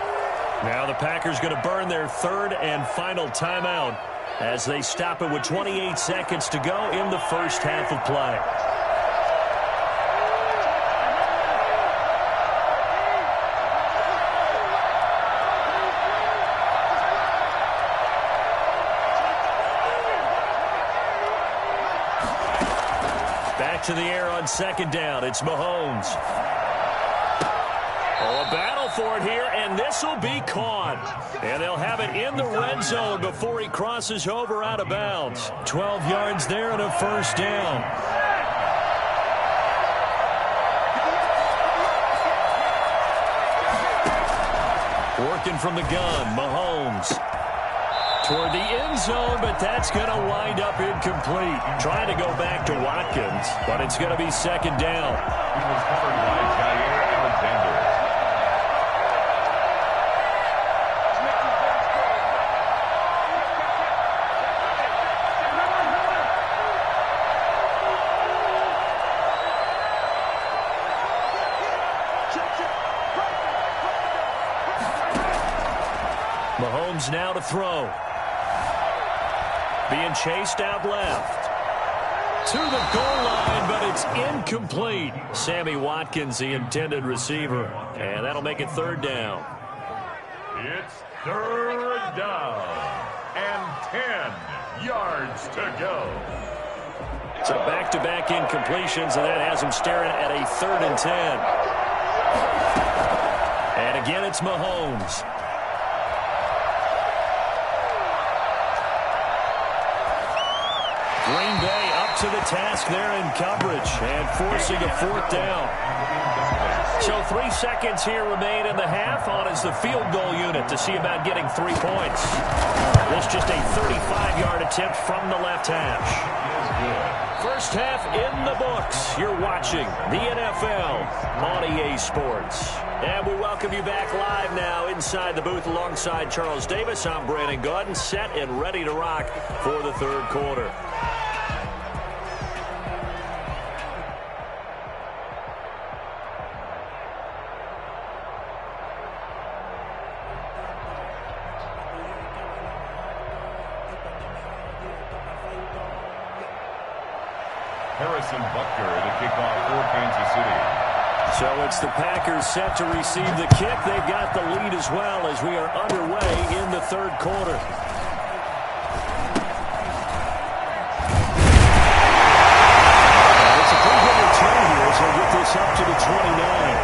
Now the Packers going to burn their 3rd and final timeout as they stop it with 28 seconds to go in the first half of play. to the air on second down. It's Mahomes. Oh, a battle for it here, and this will be caught. And they'll have it in the red zone before he crosses over out of bounds. 12 yards there and a first down. Working from the gun, Mahomes. Toward the end zone, but that's going to wind up incomplete. Trying to go back to Watkins, but it's going to be second down. He was covered by Jair Alexander. Mahomes now to throw. Being chased out left. To the goal line, but it's incomplete. Sammy Watkins, the intended receiver. And that'll make it third down. It's third down. And 10 yards to go. So back-to-back incompletions, and that has him staring at a 3rd and 10. And again, it's Mahomes. Green Bay up to the task there in coverage and forcing a 4th down. So 3 seconds here remain in the half. On is the field goal unit to see about getting 3 points. This just a 35-yard attempt from the left hash. First half in the books. You're watching the NFL on EA Sports. And we welcome you back live now inside the booth alongside Charles Davis. I'm Brandon Gaudin, set and ready to rock for the third quarter. Harrison Butker to kick off for Kansas City. So it's the Packers set to receive the kick. They've got the lead as well as we are underway in the third quarter. It's a pretty good return here as they get this up to the 29.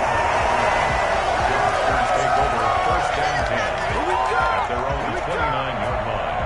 Packers take over first and 10 at their own 29-yard line.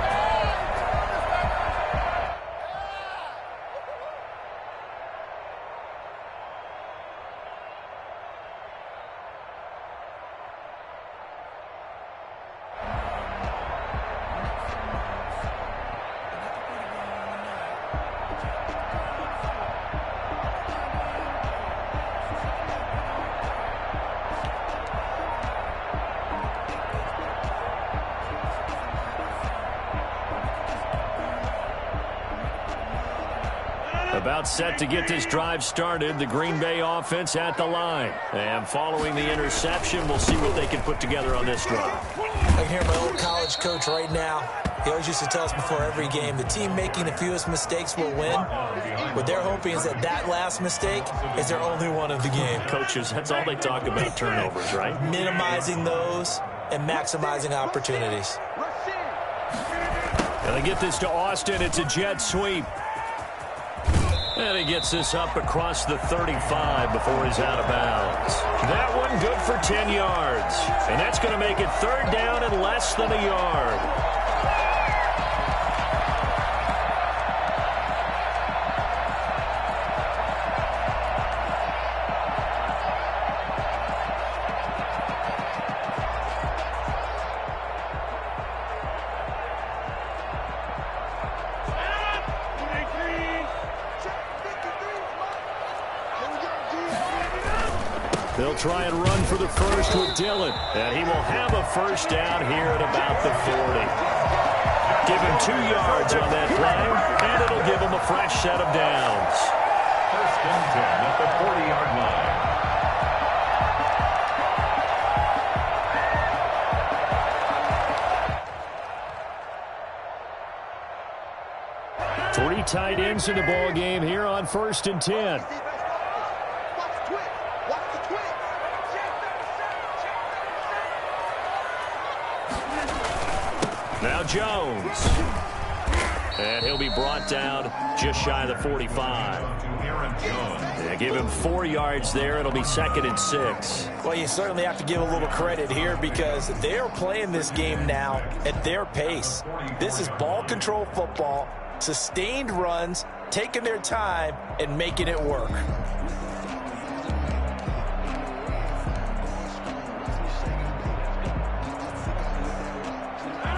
About set to get this drive started. The Green Bay offense at the line. And following the interception, we'll see what they can put together on this drive. I can hear my old college coach right now. He always used to tell us before every game, the team making the fewest mistakes will win. What they're hoping is that that last mistake is their only one of the game. Coaches, that's all they talk about, turnovers, right? Minimizing those and maximizing opportunities. And they get this to Austin. It's a jet sweep. And he gets this up across the 35 before he's out of bounds. That one good for 10 yards. And that's going to make it third down and less than a yard. They'll try and run for the first with Dillon. And he will have a first down here at about the 40. Give him 2 yards on that play, and it'll give him a fresh set of downs. First and 10 at the 40-yard line. 3 tight ends in the ball game here on first and 10. Now Jones. And he'll be brought down just shy of the 45. Yeah, give him 4 yards there. It'll be 2nd and 6. Well, you certainly have to give a little credit here because they are playing this game now at their pace. This is ball control football, sustained runs, taking their time, and making it work.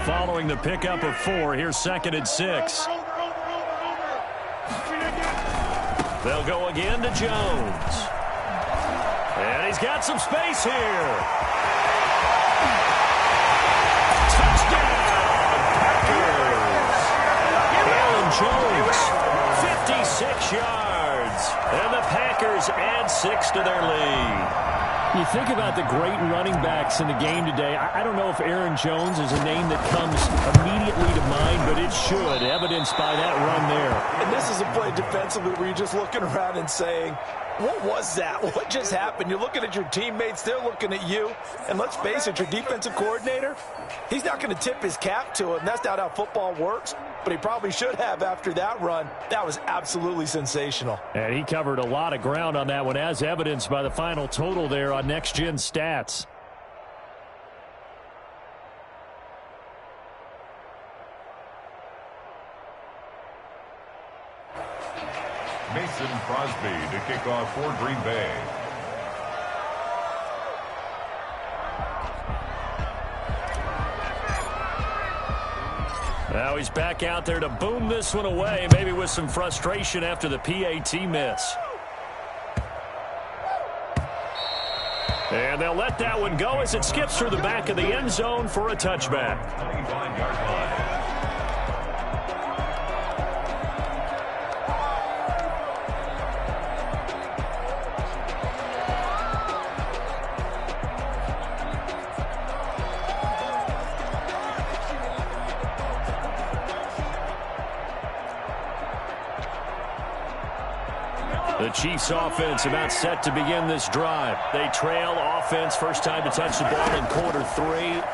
Following the pickup of 4, here's 2nd and 6. They'll go again to Jones. And he's got some space here. Touchdown, Packers. Aaron Jones, 56 yards. And the Packers add 6 to their lead. You think about the great running backs in the game today. I don't know if Aaron Jones is a name that comes immediately to mind, but it should, evidenced by that run there. And this is a play defensively where you're just looking around and saying, what was that? What just happened? You're looking at your teammates. They're looking at you. And let's face it, your defensive coordinator, he's not going to tip his cap to him. That's not how football works. But he probably should have after that run. That was absolutely sensational. And he covered a lot of ground on that one, as evidenced by the final total there on Next Gen Stats. Mason Crosby to kick off for Green Bay. Now he's back out there to boom this one away, maybe with some frustration after the PAT miss. And they'll let that one go as it skips through the back of the end zone for a touchback. 25-yard line. The Chiefs offense about set to begin this drive. They trail offense, first time to touch the ball in quarter 3,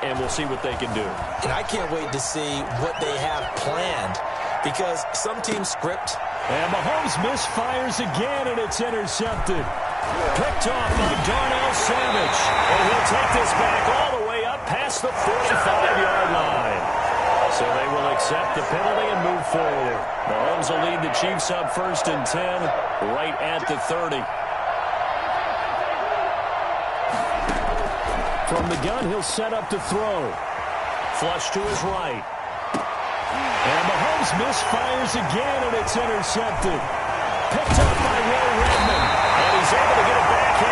and we'll see what they can do. And I can't wait to see what they have planned because some teams script. And Mahomes misfires again, and it's intercepted. Picked off by Darnell Savage. And he'll take this back all the way up past the 45-yard line. So they will accept the penalty and move forward. Mahomes will lead the Chiefs up 1st and 10, right at the 30. From the gun, he'll set up to throw. Flush to his right. And Mahomes misfires again, and it's intercepted. Picked up by Ray Redmond. And he's able to get it back here.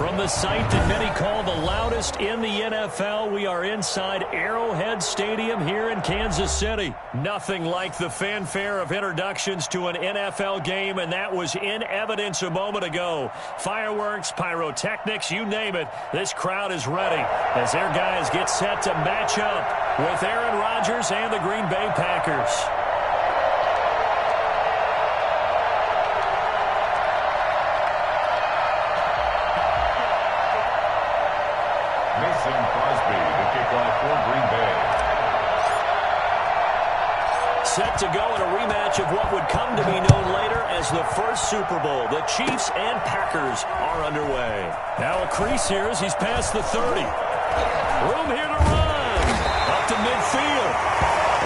From the site that many call the loudest in the NFL, we are inside Arrowhead Stadium here in Kansas City. Nothing like the fanfare of introductions to an NFL game, and that was in evidence a moment ago. Fireworks, pyrotechnics, you name it. This crowd is ready as their guys get set to match up with Aaron Rodgers and the Green Bay Packers. Set to go in a rematch of what would come to be known later as the first Super Bowl. The Chiefs and Packers are underway. Now a crease here as he's past the 30. Room here to run. Up to midfield.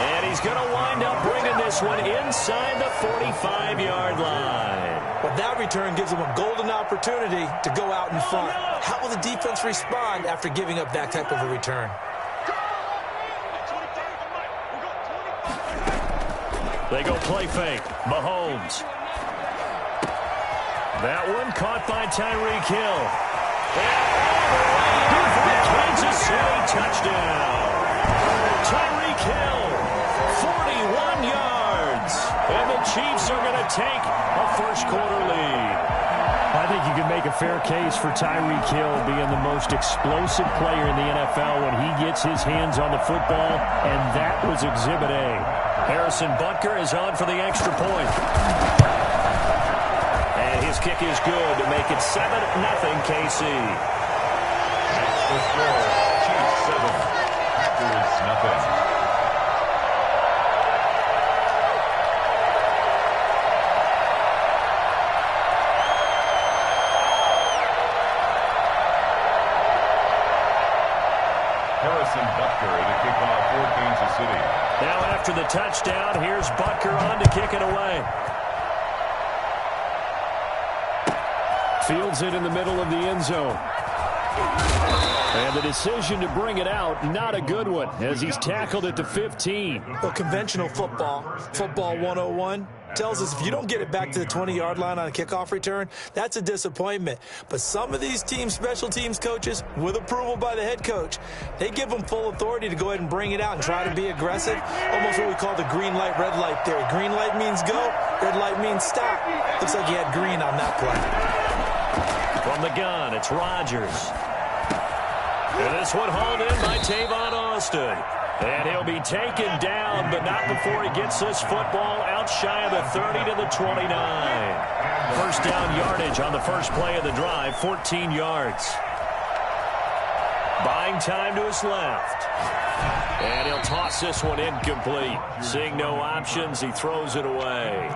And he's going to wind up bringing this one inside the 45-yard line. Well, that return gives him a golden opportunity to go out in front. How will the defense respond after giving up that type of a return? They go play fake. Mahomes. That one caught by Tyreek Hill. And for the Kansas City touchdown. Tyreek Hill, 41 yards. And the Chiefs are going to take a first-quarter lead. I think you can make a fair case for Tyreek Hill being the most explosive player in the NFL when he gets his hands on the football, and that was Exhibit A. Harrison Butker is on for the extra point. And his kick is good to make it 7-0 KC. The score, Chiefs 7, Packers nothing. Harrison Butker to kick off for Kansas City. Now after the touchdown, here's Butker on to kick it away. Fields it in the middle of the end zone. And the decision to bring it out, not a good one, as he's tackled at the 15. Well, conventional football 101, tells us if you don't get it back to the 20-yard line on a kickoff return, that's a disappointment. But some of these teams, special teams coaches, with approval by the head coach, they give them full authority to go ahead and bring it out and try to be aggressive. Almost what we call the green light, red light theory. Green light means go, red light means stop. Looks like he had green on that play. From the gun, it's Rodgers. And this one hauled in by Tavon Austin. And he'll be taken down, but not before he gets this football out shy of the 30 to the 29. First down yardage on the first play of the drive, 14 yards. Buying time to his left. And he'll toss this one incomplete. Seeing no options, he throws it away.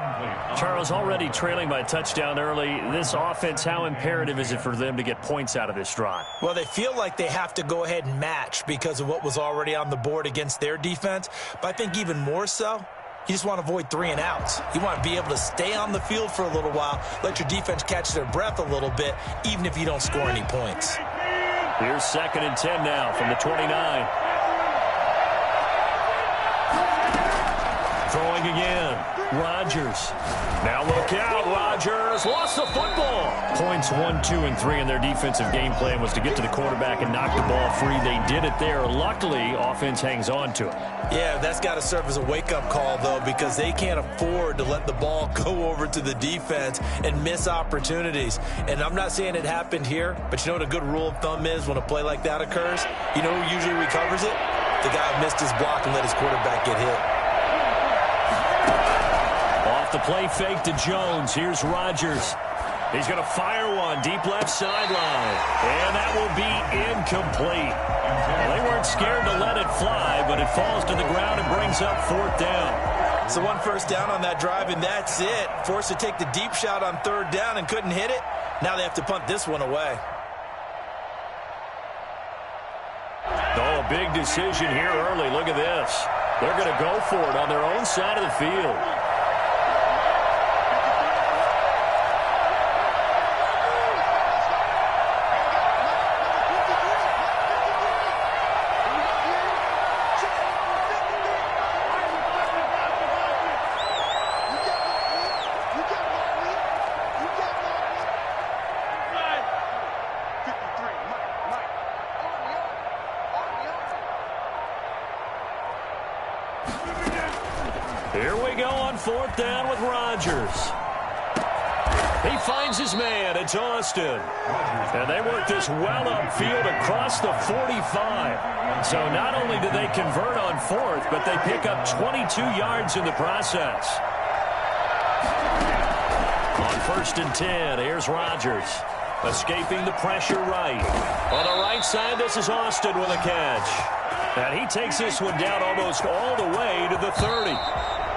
Charles, already trailing by a touchdown early. This offense, how imperative is it for them to get points out of this drive? Well, they feel like they have to go ahead and match because of what was already on the board against their defense. But I think even more so, you just want to avoid 3 and outs. You want to be able to stay on the field for a little while, let your defense catch their breath a little bit, even if you don't score any points. Here's 2nd and 10 now from the 29. Throwing again. Rodgers. Now look out. Rodgers lost the football. Points 1, 2, and 3 in their defensive game plan was to get to the quarterback and knock the ball free. They did it there. Luckily, offense hangs on to it. Yeah, that's got to serve as a wake-up call, though, because they can't afford to let the ball go over to the defense and miss opportunities. And I'm not saying it happened here, but you know what a good rule of thumb is when a play like that occurs? You know who usually recovers it? The guy who missed his block and let his quarterback get hit. Off the play fake to Jones. Here's Rodgers. He's going to fire one deep left sideline. And that will be incomplete. Well, they weren't scared to let it fly, but it falls to the ground and brings up 4th down. So 1 first down on that drive, and that's it. Forced to take the deep shot on 3rd down and couldn't hit it. Now they have to punt this one away. Oh, a big decision here early. Look at this. They're going to go for it on their own side of the field. fourth down with Rodgers. He finds his man. It's Austin. And they work this well upfield across the 45. So not only do they convert on fourth, but they pick up 22 yards in the process. On 1st and 10, here's Rodgers. Escaping the pressure right. On the right side, this is Austin with a catch. And he takes this one down almost all the way to the 30.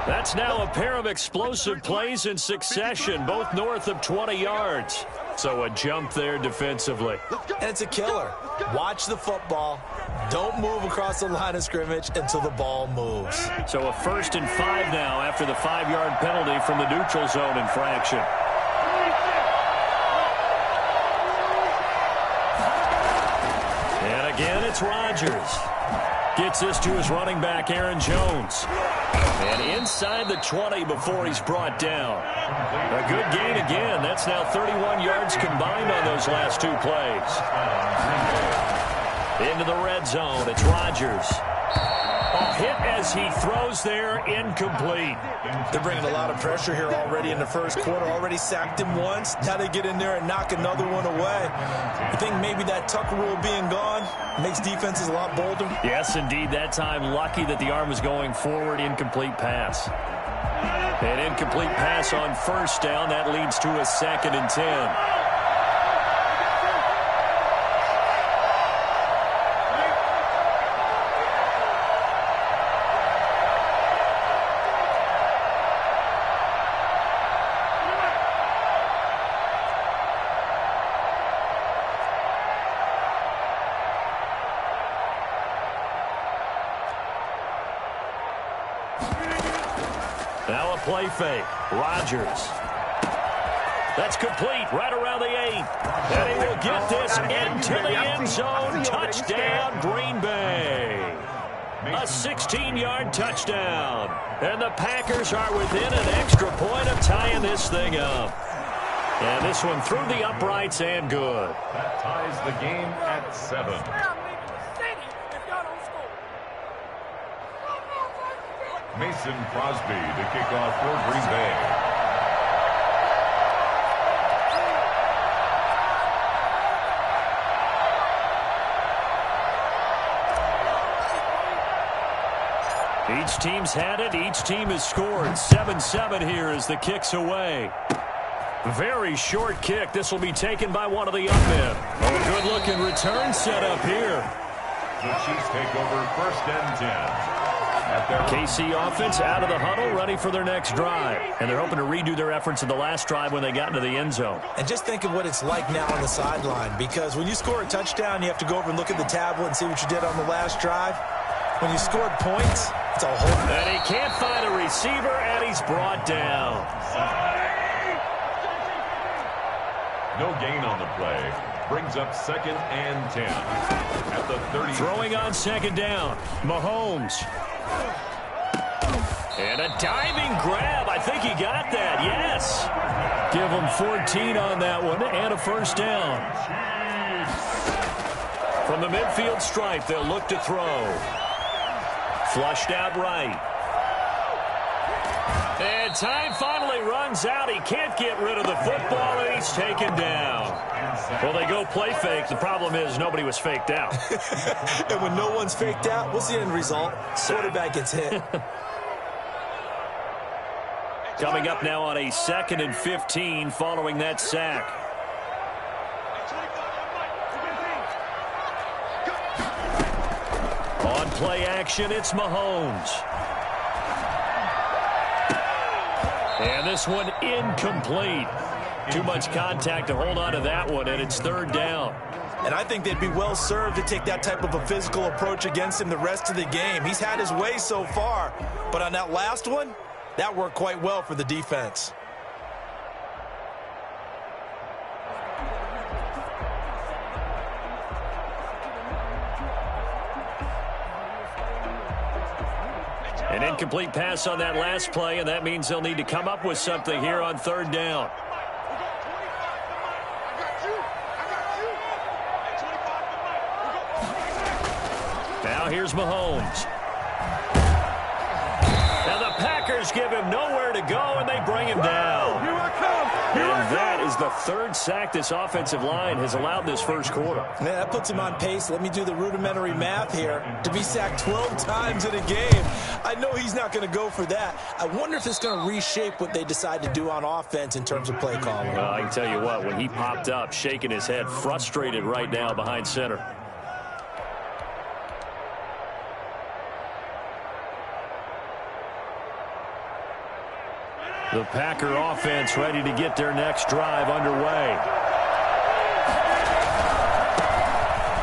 That's now a pair of explosive plays in succession, both north of 20 yards. So a jump there defensively. And it's a killer. Watch the football. Don't move across the line of scrimmage until the ball moves. So a 1st and 5 now after the 5-yard penalty from the neutral zone infraction. And again, it's Rodgers. Gets this to his running back, Aaron Jones. And inside the 20 before he's brought down. A good gain again. That's now 31 yards combined on those last 2 plays. Into the red zone. It's Rodgers. A hit as he throws there, incomplete. They're bringing a lot of pressure here already in the first quarter. Already sacked him once. Now they get in there and knock another one away. I think maybe that Tucker rule being gone makes defenses a lot bolder. Yes, indeed. That time, lucky that the arm was going forward. Incomplete pass. An incomplete pass on 1st down. That leads to a 2nd and 10. Now a play fake. Rodgers. That's complete right around the 8. And he will get this into the end zone. Touchdown, Green Bay. A 16-yard touchdown. And the Packers are within an extra point of tying this thing up. And this one through the uprights and good. That ties the game at 7. Mason Crosby to kick off for Green Bay. Each team's had it. Each team has scored. 7-7 here as the kick's away. Very short kick. This will be taken by one of the up men. A good-looking return set up here. The Chiefs take over 1st and 10. KC offense out of the huddle, ready for their next drive. And they're hoping to redo their efforts in the last drive when they got into the end zone. And just think of what it's like now on the sideline, because when you score a touchdown, you have to go over and look at the tablet and see what you did on the last drive. When you scored points, it's a whole... And he can't find a receiver, and he's brought down. No gain on the play. Brings up 2nd and 10. At the 30. Throwing on 2nd down. Mahomes. And a diving grab. I think he got that. Yes. Give him 14 on that one and a 1st down. From the midfield stripe, they'll look to throw. Flushed out right. And time finally runs out. He can't get rid of the football, and he's taken down. Well, they go play fake. The problem is nobody was faked out. And when no one's faked out, what's the end result? Quarterback gets hit. Coming up now on a 2nd and 15 following that sack. On play action, it's Mahomes. And this one incomplete. Too much contact to hold on to that one, and it's 3rd down. And I think they'd be well served to take that type of a physical approach against him the rest of the game. He's had his way so far, but on that last one, that worked quite well for the defense. An incomplete pass on that last play, and that means they'll need to come up with something here on 3rd down. Now here's Mahomes. And the Packers Packers give him nowhere to go, and they bring him down. Here I come. And that is the third sack this offensive line has allowed this first quarter. Man, that puts him on pace. Let me do the rudimentary math here. To be sacked 12 times in a game, I know he's not going to go for that. I wonder if it's going to reshape what they decide to do on offense in terms of play calling. Well, I can tell you what, when he popped up, shaking his head, frustrated right now behind center. The Packer offense ready to get their next drive underway.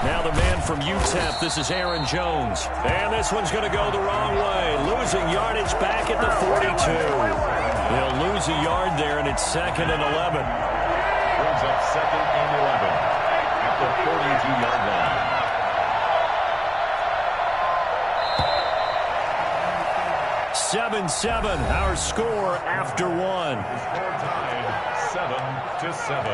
Now the man from UTEP, this is Aaron Jones. And this one's going to go the wrong way. Losing yardage back at the 42. They'll lose a yard there, and it's 2nd and 11. Brings up 2nd and 11 at the 42-yard line. Seven, our score after one. The score tied 7-7.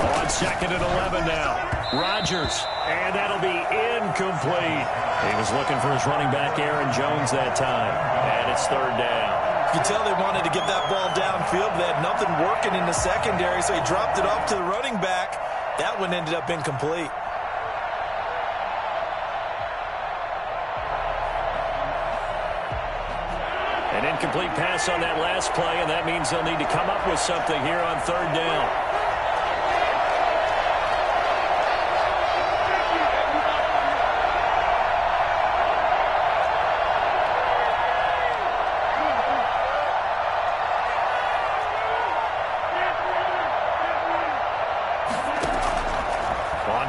On 2nd and 11 now. Rodgers, and that'll be incomplete. He was looking for his running back, Aaron Jones, that time. And it's 3rd down. You can tell they wanted to get that ball downfield, but they had nothing working in the secondary, so he dropped it off to the running back. That one ended up incomplete. An incomplete pass on that last play, and that means they'll need to come up with something here on 3rd down.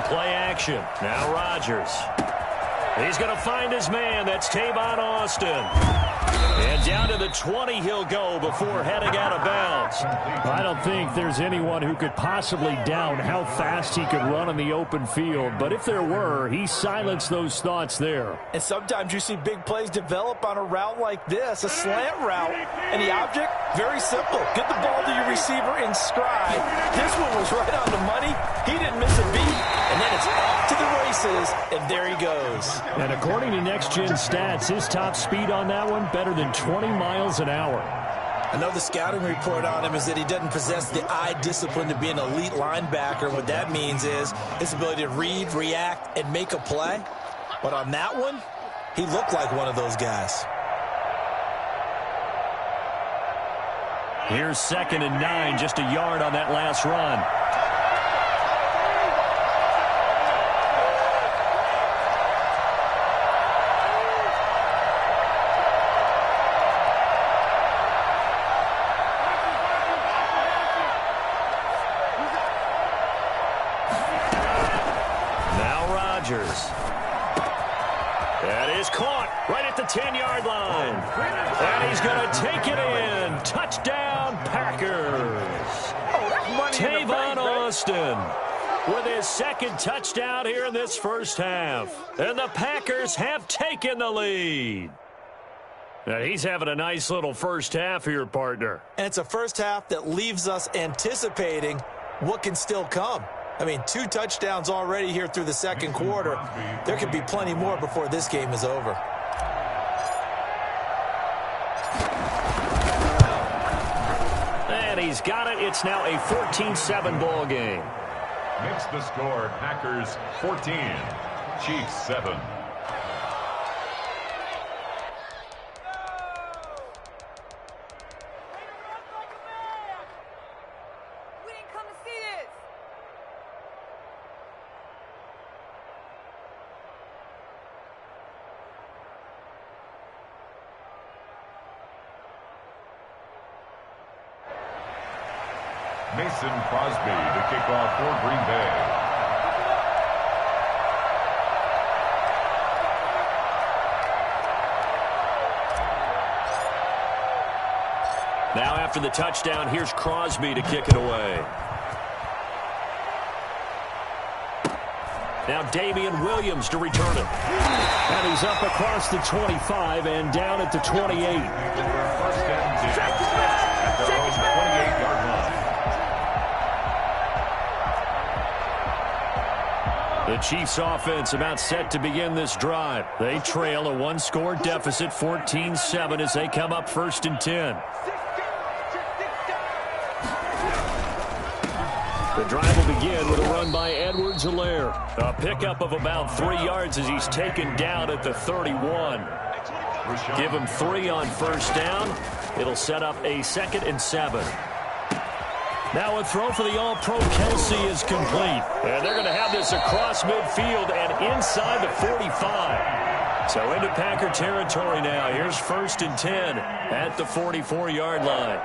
Play action. Now Rodgers. He's going to find his man. That's Tavon Austin. And down to the 20 he'll go before heading out of bounds. I don't think there's anyone who could possibly doubt how fast he could run in the open field. But if there were, he silenced those thoughts there. And sometimes you see big plays develop on a route like this, a slant route. And the object, very simple. Get the ball to your receiver in stride. This one was right on the money. He didn't miss a beat. And then it's off to the races, and there he goes. And according to Next Gen Stats, his top speed on that one, better than 20 miles an hour. I know the scouting report on him is that he doesn't possess the eye discipline to be an elite linebacker. What that means is his ability to read, react, and make a play. But on that one, he looked like one of those guys. Here's 2nd and 9, just a yard on that last run. That is caught right at the 10-yard line. And he's going to take it in. Touchdown, Packers. Tavon Austin with his 2nd touchdown here in this first half. And the Packers have taken the lead. Now, he's having a nice little first half here, partner. And it's a first half that leaves us anticipating what can still come. I mean, 2 touchdowns already here through the 2nd quarter. There could be plenty more before this game is over. And he's got it. It's now a 14-7 ball game. Makes the score Packers 14, Chiefs 7. Mason Crosby to kick off for Green Bay. Now after the touchdown, here's Crosby to kick it away. Now Damian Williams to return it. And he's up across the 25 and down at the 28. First and 10 at their own 28-yard line. The Chiefs offense about set to begin this drive. They trail a one-score deficit, 14-7, as they come up first and 10. The drive will begin with a run by Edwards-Helaire. A pickup of about 3 yards as he's taken down at the 31. Give him 3 on first down. It'll set up a 2nd and 7. Now a throw for the All-Pro Kelsey is complete. And they're going to have this across midfield and inside the 45. So into Packer territory now. Here's first and 10 at the 44-yard line.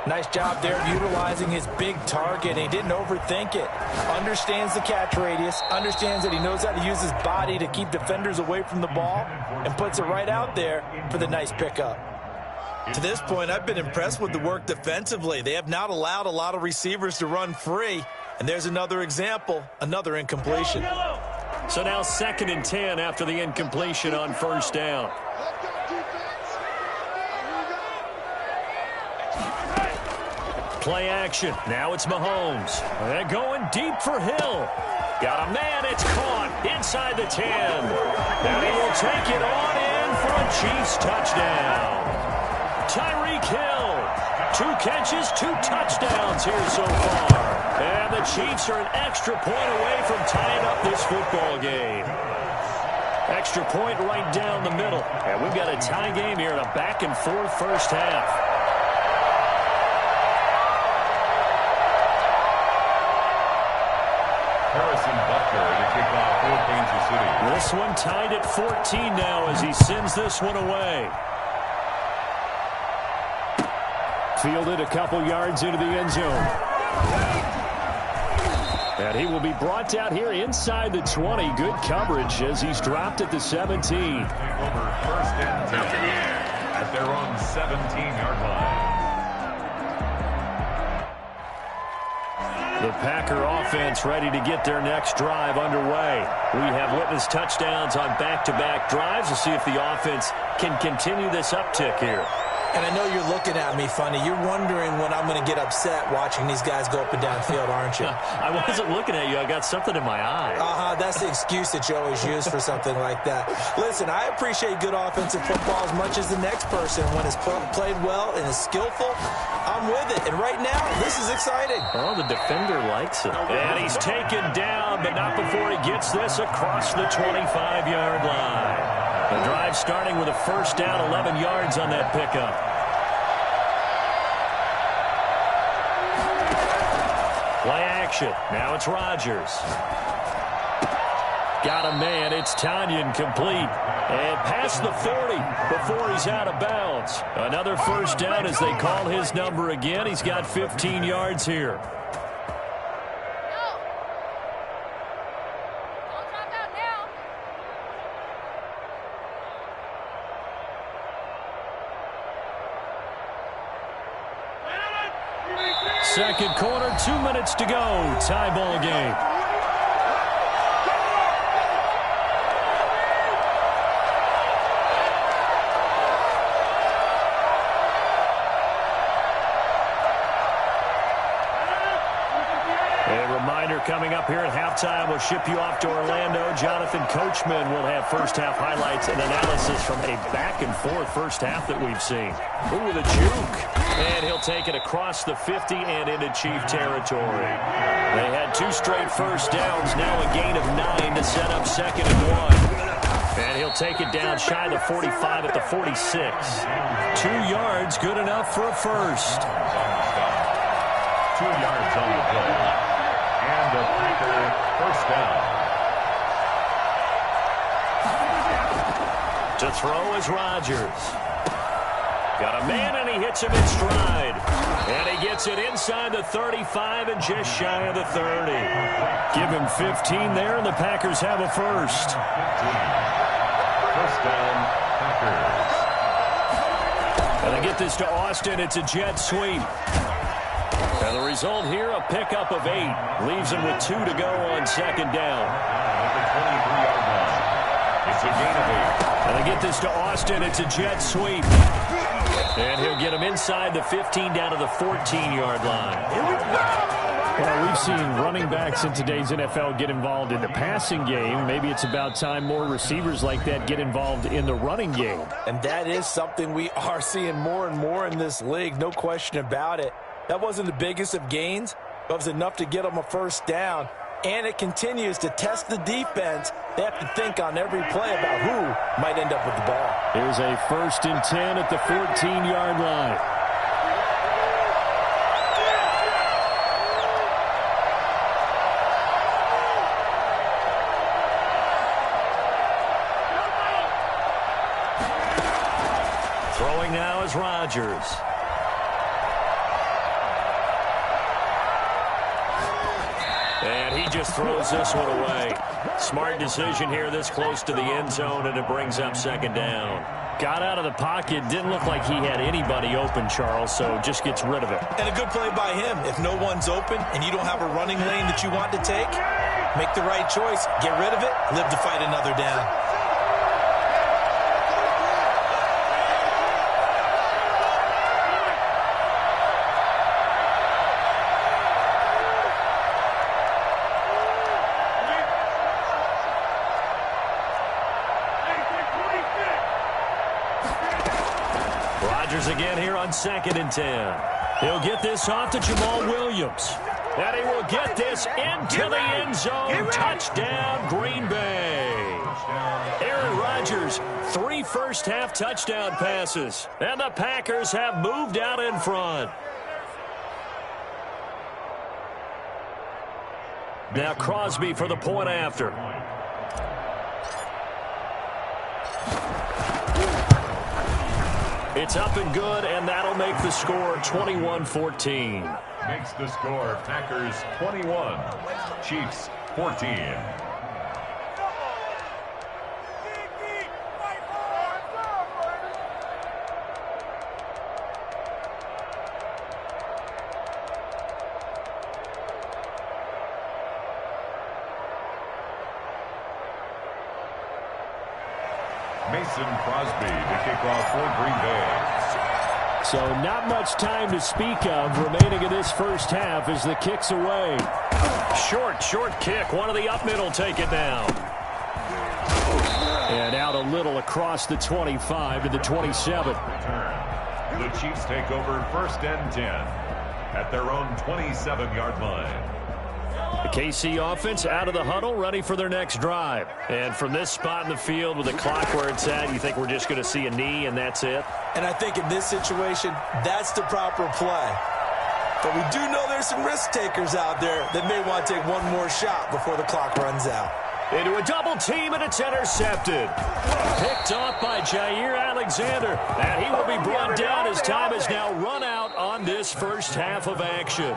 Nice job there of utilizing his big target. He didn't overthink it. Understands the catch radius. Understands that he knows how to use his body to keep defenders away from the ball. And puts it right out there for the nice pickup. To this point, I've been impressed with the work defensively. They have not allowed a lot of receivers to run free. And there's another example, another incompletion. So now 2nd and 10 after the incompletion on first down. Play action. Now it's Mahomes. They're going deep for Hill. Got a man. It's caught inside the 10. And he will take it on in for a Chiefs touchdown. Tyreek Hill. 2 catches, 2 touchdowns here so far. And the Chiefs are an extra point away from tying up this football game. Extra point right down the middle. And we've got a tie game here in a back-and-forth first half. Harrison Butker to kick off for Kansas City. This one tied at 14 now as he sends this one away. Fielded a couple yards into the end zone. And he will be brought down here inside the 20. Good coverage as he's dropped at the 17. Over first and 10 at their own 17-yard line. The Packer offense ready to get their next drive underway. We have witnessed touchdowns on back-to-back drives. We'll see if the offense can continue this uptick here. And I know you're looking at me funny. You're wondering when I'm going to get upset watching these guys go up and down field, aren't you? I wasn't looking at you. I got something in my eye. That's the excuse that you always use for something like that. Listen, I appreciate good offensive football as much as the next person. When it's played well and is skillful, I'm with it. And right now, this is exciting. Oh, the defender likes it. And he's taken down, but not before he gets this across the 25-yard line. The drive starting with a first down, 11 yards on that pickup. Play action. Now it's Rodgers. Got a man. It's Tanyan complete. And past the 40 before he's out of bounds. Another first down as they call his number again. He's got 15 yards here. Second quarter, 2 minutes to go. Tie ball game. A reminder coming up here at halftime. We'll ship you off to Orlando. Jonathan Coachman will have first half highlights and analysis from a back-and-forth first half that we've seen. Ooh, with a juke. And he'll take it across the 50 and into Chief territory. They had 2 straight first downs, now a gain of 9 to set up 2nd and 1. And he'll take it down shy of the 45 at the 46. 2 yards, good enough for a first. 2 yards on the play. And a Packer first down. To throw is Rodgers. Got a man, and he hits him in stride. And he gets it inside the 35 and just shy of the 30. Give him 15 there, and the Packers have a first. 15. First down, Packers. And they get this to Austin. It's a jet sweep. And the result here, a pickup of 8. Leaves him with 2 to go on second down. 23-yard line. It's a gain of 8. And they get this to Austin. It's a jet sweep. And he'll get him inside the 15 down to the 14-yard line. Here we go. Well, we've seen running backs in today's NFL get involved in the passing game. Maybe it's about time more receivers like that get involved in the running game. And that is something we are seeing more and more in this league, no question about it. That wasn't the biggest of gains, but it was enough to get them a first down. And it continues to test the defense. They have to think on every play about who might end up with the ball. Here's a 1st and 10 at the 14-yard line. Throwing now is Rodgers. And he just throws this one away. Smart decision here this close to the end zone, and it brings up 2nd down. Got out of the pocket. Didn't look like he had anybody open, Charles, so just gets rid of it. And a good play by him. If no one's open and you don't have a running lane that you want to take, make the right choice. Get rid of it. Live to fight another down. Again here on 2nd and 10. He'll get this off to Jamal Williams. And he will get this into the end zone. Touchdown, Green Bay. Aaron Rodgers, 3 first-half touchdown passes. And the Packers have moved out in front. Now Crosby for the point after. It's up and good, and that'll make the score 21-14. Makes the score Packers 21, Chiefs 14. Mason Crosby to kick off for Green Bay. So not much time to speak of remaining in this first half as the kick's away. Short kick. One of the up middle take it down. And out a little across the 25 to the 27. The Chiefs take over 1st and 10 at their own 27-yard line. The KC offense out of the huddle, ready for their next drive. And from this spot in the field with the clock where it's at, you think we're just going to see a knee and that's it? And I think in this situation, that's the proper play. But we do know there's some risk takers out there that may want to take one more shot before the clock runs out. Into a double team, and it's intercepted. Picked off by Jair Alexander. And he will be brought down as time has now run out on this first half of action.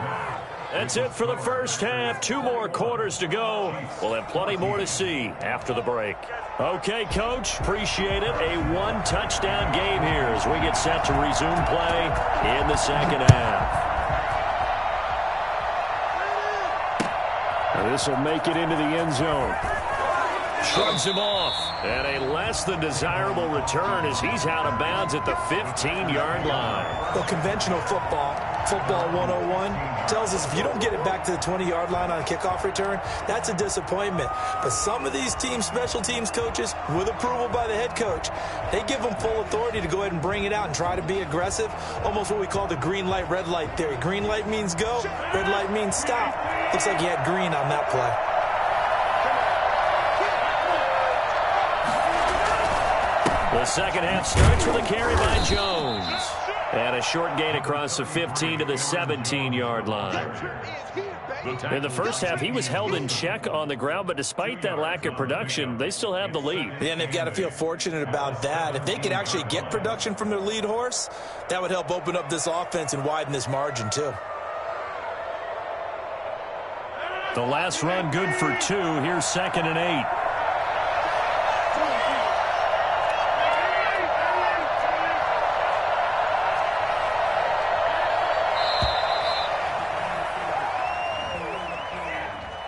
That's it for the first half. 2 more quarters to go. We'll have plenty more to see after the break. Okay, Coach, appreciate it. A 1-touchdown game here as we get set to resume play in the second half. Now this will make it into the end zone. Shrugs him off. And a less than desirable return as he's out of bounds at the 15-yard line. Well, conventional football 101, tells us if you don't get it back to the 20-yard line on a kickoff return, that's a disappointment. But some of these teams, special teams coaches, with approval by the head coach, they give them full authority to go ahead and bring it out and try to be aggressive, almost what we call the green light, red light theory. Green light means go, red light means stop. Looks like he had green on that play. The second half starts with a carry by Jones. And a short gain across the 15 to the 17-yard line. In the first half, he was held in check on the ground, but despite that lack of production, they still have the lead. Yeah, and they've got to feel fortunate about that. If they could actually get production from their lead horse, that would help open up this offense and widen this margin, too. The last run good for 2. Here's 2nd and 8.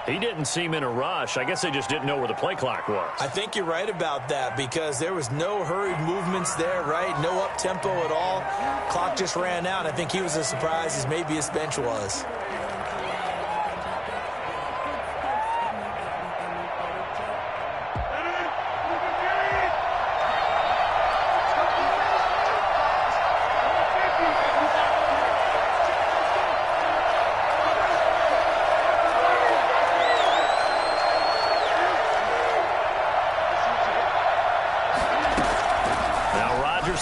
He didn't seem in a rush. I guess they just didn't know where the play clock was. I think you're right about that because there was no hurried movements there, right? No up-tempo at all. Clock just ran out. I think he was as surprised as maybe his bench was.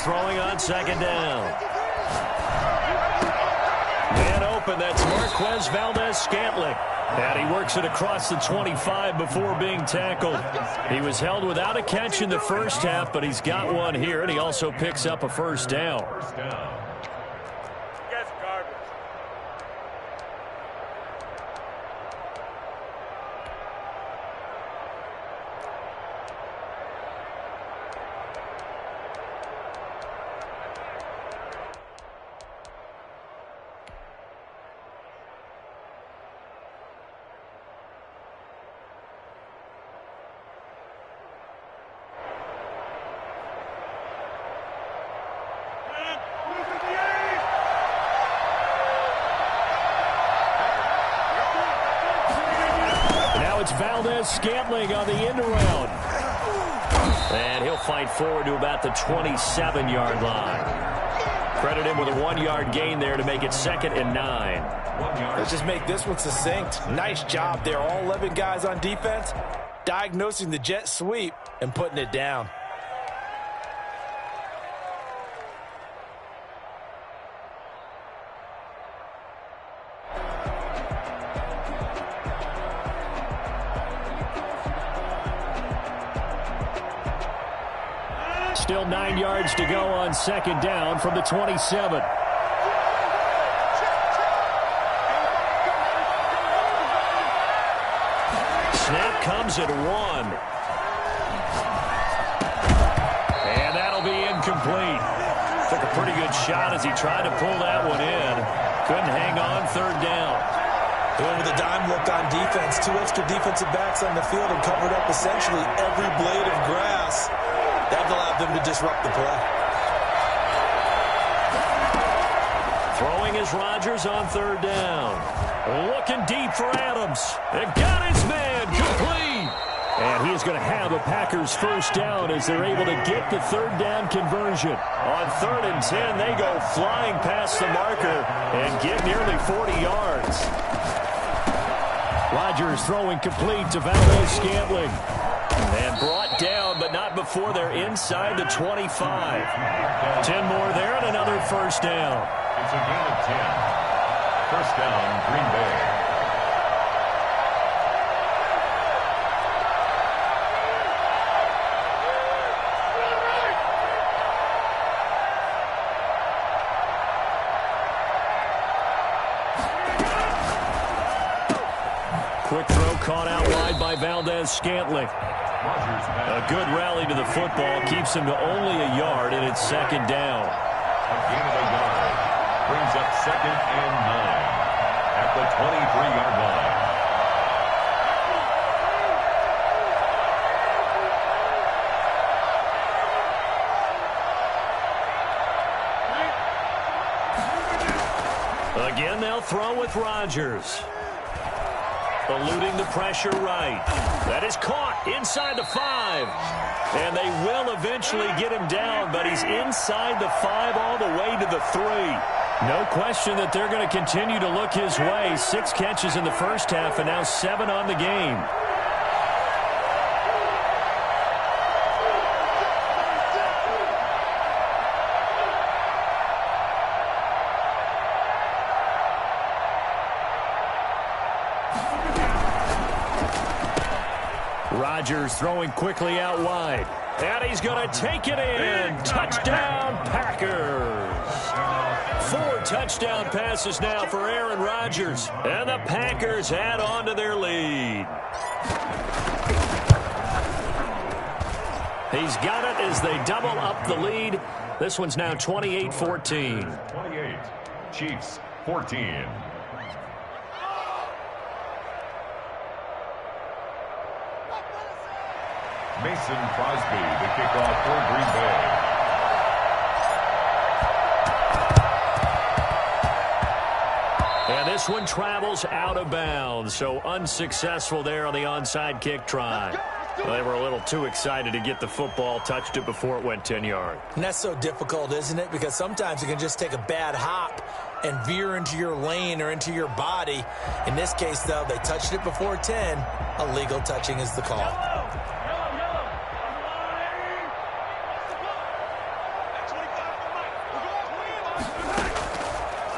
Throwing on second down. Man open, that's Marquez Valdez-Scantling. And he works it across the 25 before being tackled. He was held without a catch in the first half, but he's got one here, and he also picks up a first down. It's Valdez-Scantling on the end around. And he'll fight forward to about the 27-yard line. Credit him with a 1-yard gain there to make it 2nd and 9. Let's just make this one succinct. Nice job there. All 11 guys on defense, diagnosing the jet sweep and putting it down. Still 9 yards to go on second down from the 27. Snap comes at 1. And that'll be incomplete. Took a pretty good shot as he tried to pull that one in. Couldn't hang on, 3rd down. They went with a dime look on defense. 2 extra defensive backs on the field and covered up essentially every blade of grass. That allowed them to disrupt the play. Throwing is Rodgers on 3rd down. Looking deep for Adams. And got his man complete. And he is going to have a Packers first down as they're able to get the 3rd down conversion. On 3rd and 10, they go flying past the marker and get nearly 40 yards. Rodgers throwing complete to Valdez-Scantling. And brought down, but not before they're inside the 25. 10 more there and another first down. It's a gain of 10. First down, Green Bay. Quick throw caught out wide by Valdez-Scantling. A good rally to the football keeps him to only a yard, and it's 2nd down. A gain of a yard brings up 2nd and 9 at the 23-yard line. Again, they'll throw with Rodgers. Eluding the pressure right. That is caught inside the 5. And they will eventually get him down, but he's inside the 5 all the way to the 3. No question that they're going to continue to look his way. 6 catches in the first half and now 7 on the game. Rodgers throwing quickly out wide. And he's going to take it in. Touchdown, Packers. 4 touchdown passes now for Aaron Rodgers. And the Packers add on to their lead. He's got it as they double up the lead. This one's now 28-14. 28. Chiefs, 14. Mason Crosby, the kickoff for Green Bay. And this one travels out of bounds, so unsuccessful there on the onside kick try. Well, they were a little too excited to get the football, touched it before it went 10 yards. And that's so difficult, isn't it? Because sometimes you can just take a bad hop and veer into your lane or into your body. In this case, though, they touched it before 10. Illegal touching is the call.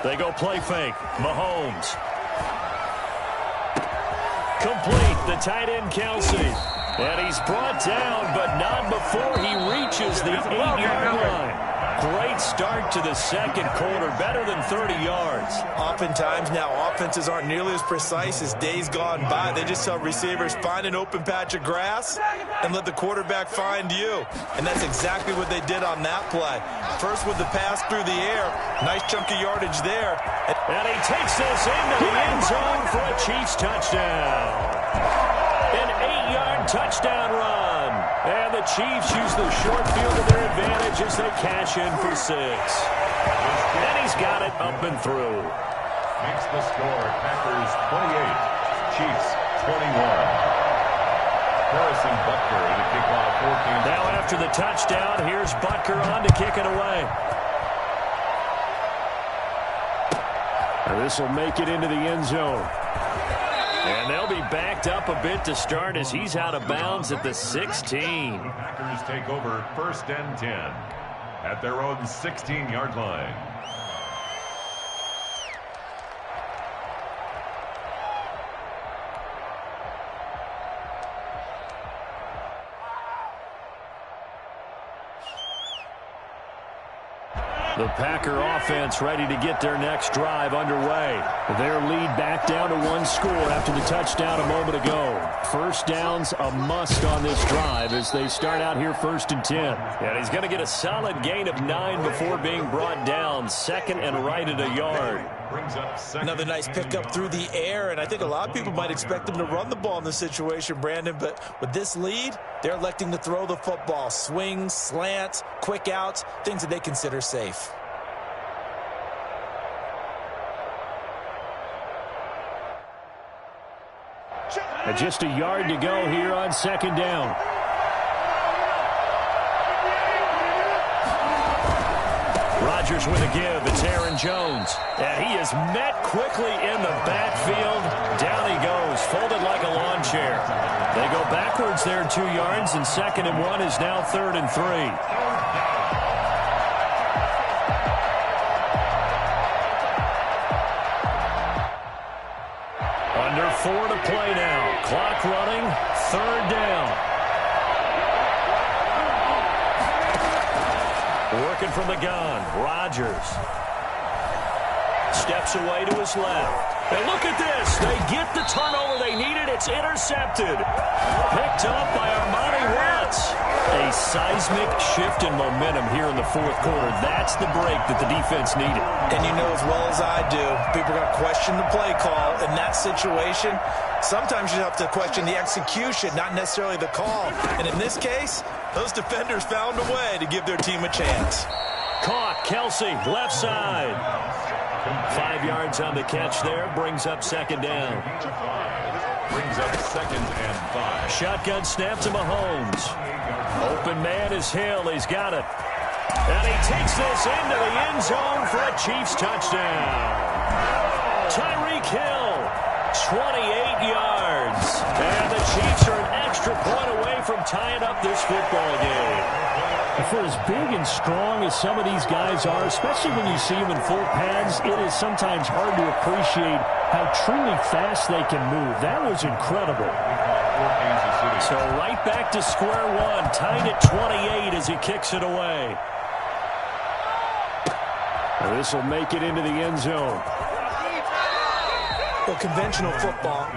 They go play fake. Mahomes. Complete. The tight end, Kelsey. And he's brought down, but not before he reaches the 8-yard line. Great start to the second quarter, better than 30 yards. Oftentimes now, offenses aren't nearly as precise as days gone by. They just tell receivers, find an open patch of grass and let the quarterback find you. And that's exactly what they did on that play. First with the pass through the air, nice chunk of yardage there. And he takes this into the end zone for a Chiefs touchdown. An 8-yard touchdown run. And the Chiefs use the short field to their advantage as they cash in for 6. And he's got it up and through. Makes the score Packers 28, Chiefs 21. Harrison Butker to kick off 14. Now after the touchdown, here's Butker on to kick it away. And this will make it into the end zone. And they'll be backed up a bit to start as he's out of bounds at the 16. Packers take over 1st and 10 at their own 16-yard line. The Packer offense ready to get their next drive underway. Their lead back down to 1 score after the touchdown a moment ago. First down's a must on this drive as they start out here 1st and 10. And he's going to get a solid gain of 9 before being brought down. Second and right at a yard. Another nice pickup through the air, and I think a lot of people might expect them to run the ball in this situation, Brandon, but with this lead, they're electing to throw the football. Swings, slants, quick outs, things that they consider safe. And just a yard to go here on 2nd down. Rodgers with a give. It's Aaron Jones. And he is met quickly in the backfield. Down he goes, folded like a lawn chair. They go backwards there 2 yards, and 2nd and 1 is now 3rd and 3. Under 4 to play now. Clock running, 3rd down. Working from the gun, Rodgers. Steps away to his left. And look at this. They get the turnover they needed. It's intercepted. Picked up by Armani Watts. A seismic shift in momentum here in the 4th quarter. That's the break that the defense needed. And you know as well as I do, people are going to question the play call in that situation. Sometimes you have to question the execution, not necessarily the call. And in this case, those defenders found a way to give their team a chance. Caught. Kelsey, left side. 5 yards on the catch there. Brings up 2nd down. Brings up 2nd and 5. Shotgun snap to Mahomes. Open man is Hill. He's got it. And he takes this into the end zone for a Chiefs touchdown. Tyreek Hill, 28 yards. And the Chiefs are an extra point away from tying up this football game. For as big and strong as some of these guys are, especially when you see them in full pads, it is sometimes hard to appreciate how truly fast they can move. That was incredible. So right back to square one, tied at 28 as he kicks it away. This will make it into the end zone. Well, conventional football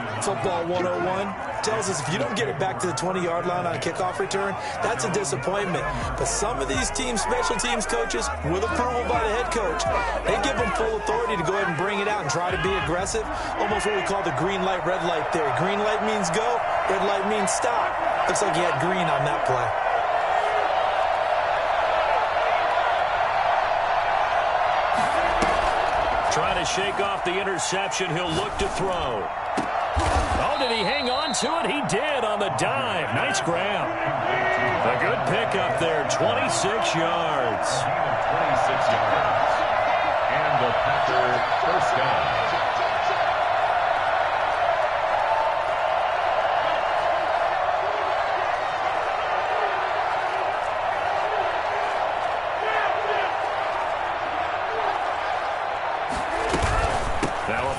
101, tells us if you don't get it back to the 20-yard line on a kickoff return, that's a disappointment. But some of these teams, special teams coaches, with approval by the head coach, they give them full authority to go ahead and bring it out and try to be aggressive. Almost what we call the green light, red light theory. Green light means go, red light means stop. Looks like he had green on that play. Trying to shake off the interception. He'll look to throw. Oh, did he hang on to it? He did on the dive. Nice grab. A good pickup there, 26 yards. 26 yards. And the Packer first down.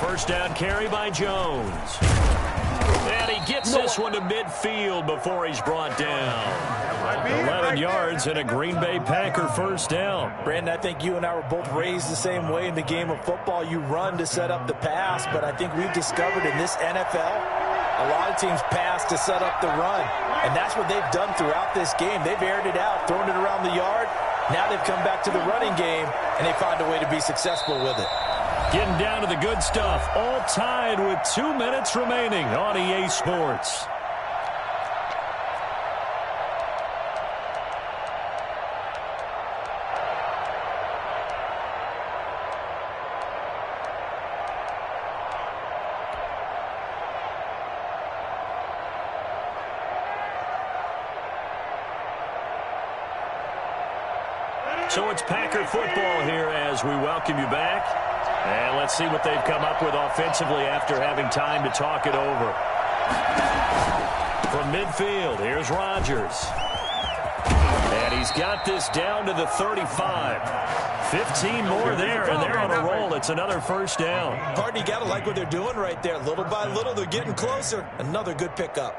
First down carry by Jones. And he gets this one to midfield before he's brought down. 11 yards and a Green Bay Packer first down. Brandon, I think you and I were both raised the same way in the game of football. You run to set up the pass, but I think we've discovered in this NFL, a lot of teams pass to set up the run. And that's what they've done throughout this game. They've aired it out, thrown it around the yard. Now they've come back to the running game, and they find a way to be successful with it. Getting down to the good stuff. All tied with 2 minutes remaining on EA Sports. So it's Packer football here as we welcome you back. And let's see what they've come up with offensively after having time to talk it over. From midfield, here's Rodgers. And he's got this down to the 35. 15 more there, and they're on a roll. It's another first down. Pardon, you got to like what they're doing right there. Little by little, they're getting closer. Another good pickup.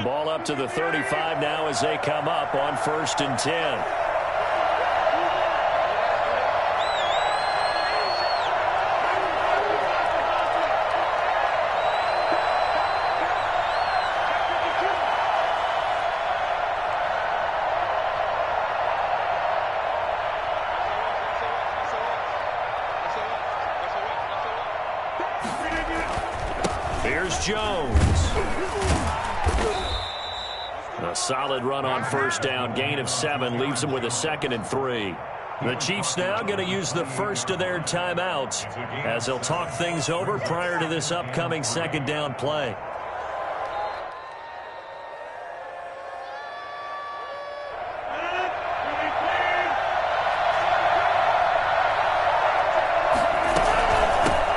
Ball up to the 35 now as they come up on 1st and 10. Here's Jones. A solid run on first down. Gain of 7 leaves them with a 2nd and 3. The Chiefs now going to use the first of their timeouts as they'll talk things over prior to this upcoming 2nd down play.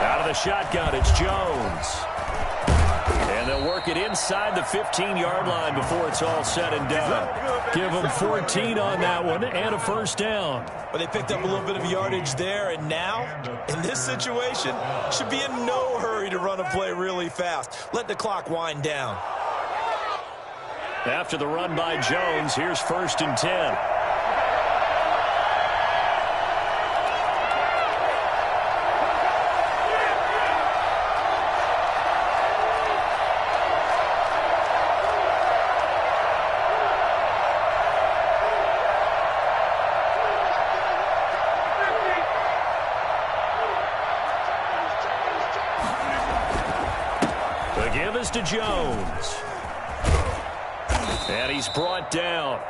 Out of the shotgun, it's Jones. And they'll work it inside the 15-yard line before it's all said and done. Give them 14 on that one and a first down. But they picked up a little bit of yardage there, and now, in this situation, should be in no hurry to run a play really fast. Let the clock wind down. After the run by Jones, here's 1st and 10. The give is to Jones. And he's brought down.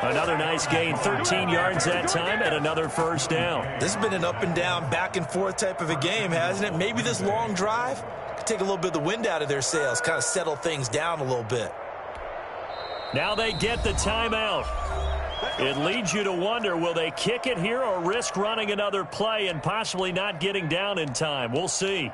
Another nice gain, 13 yards that time, and another first down. This has been an up and down, back and forth type of a game, hasn't it? Maybe this long drive could take a little bit of the wind out of their sails, kind of settle things down a little bit. Now they get the timeout. It leads you to wonder, will they kick it here or risk running another play and possibly not getting down in time? We'll see.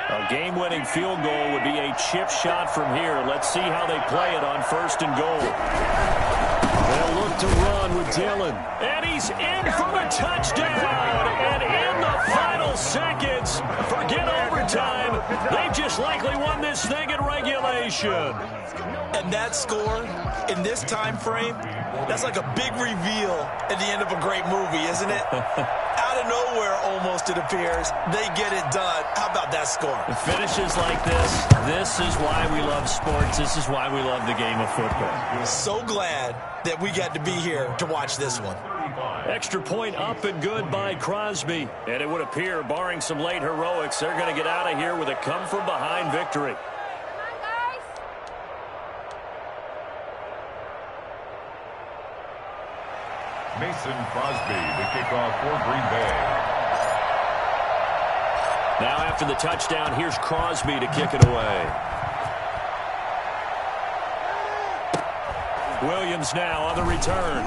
A game-winning field goal would be a chip shot from here. Let's see how they play it on 1st and goal. They'll look to run with Dillon. And he's in for the touchdown. And in the final seconds, forget overtime. They've just likely won this thing in regulation. And that score in this time frame, that's like a big reveal at the end of a great movie, isn't it? Out of of nowhere, almost, it appears, they get it done. How about that score? The finishes like this is why we love sports. This is why we love the game of football. So glad that we got to be here to watch this one. Extra point up and good by Crosby. And it would appear, barring some late heroics, they're going to get out of here with a come-from-behind victory. Mason Crosby, the kickoff for Green Bay. Now after the touchdown, here's Crosby to kick it away. Williams now on the return.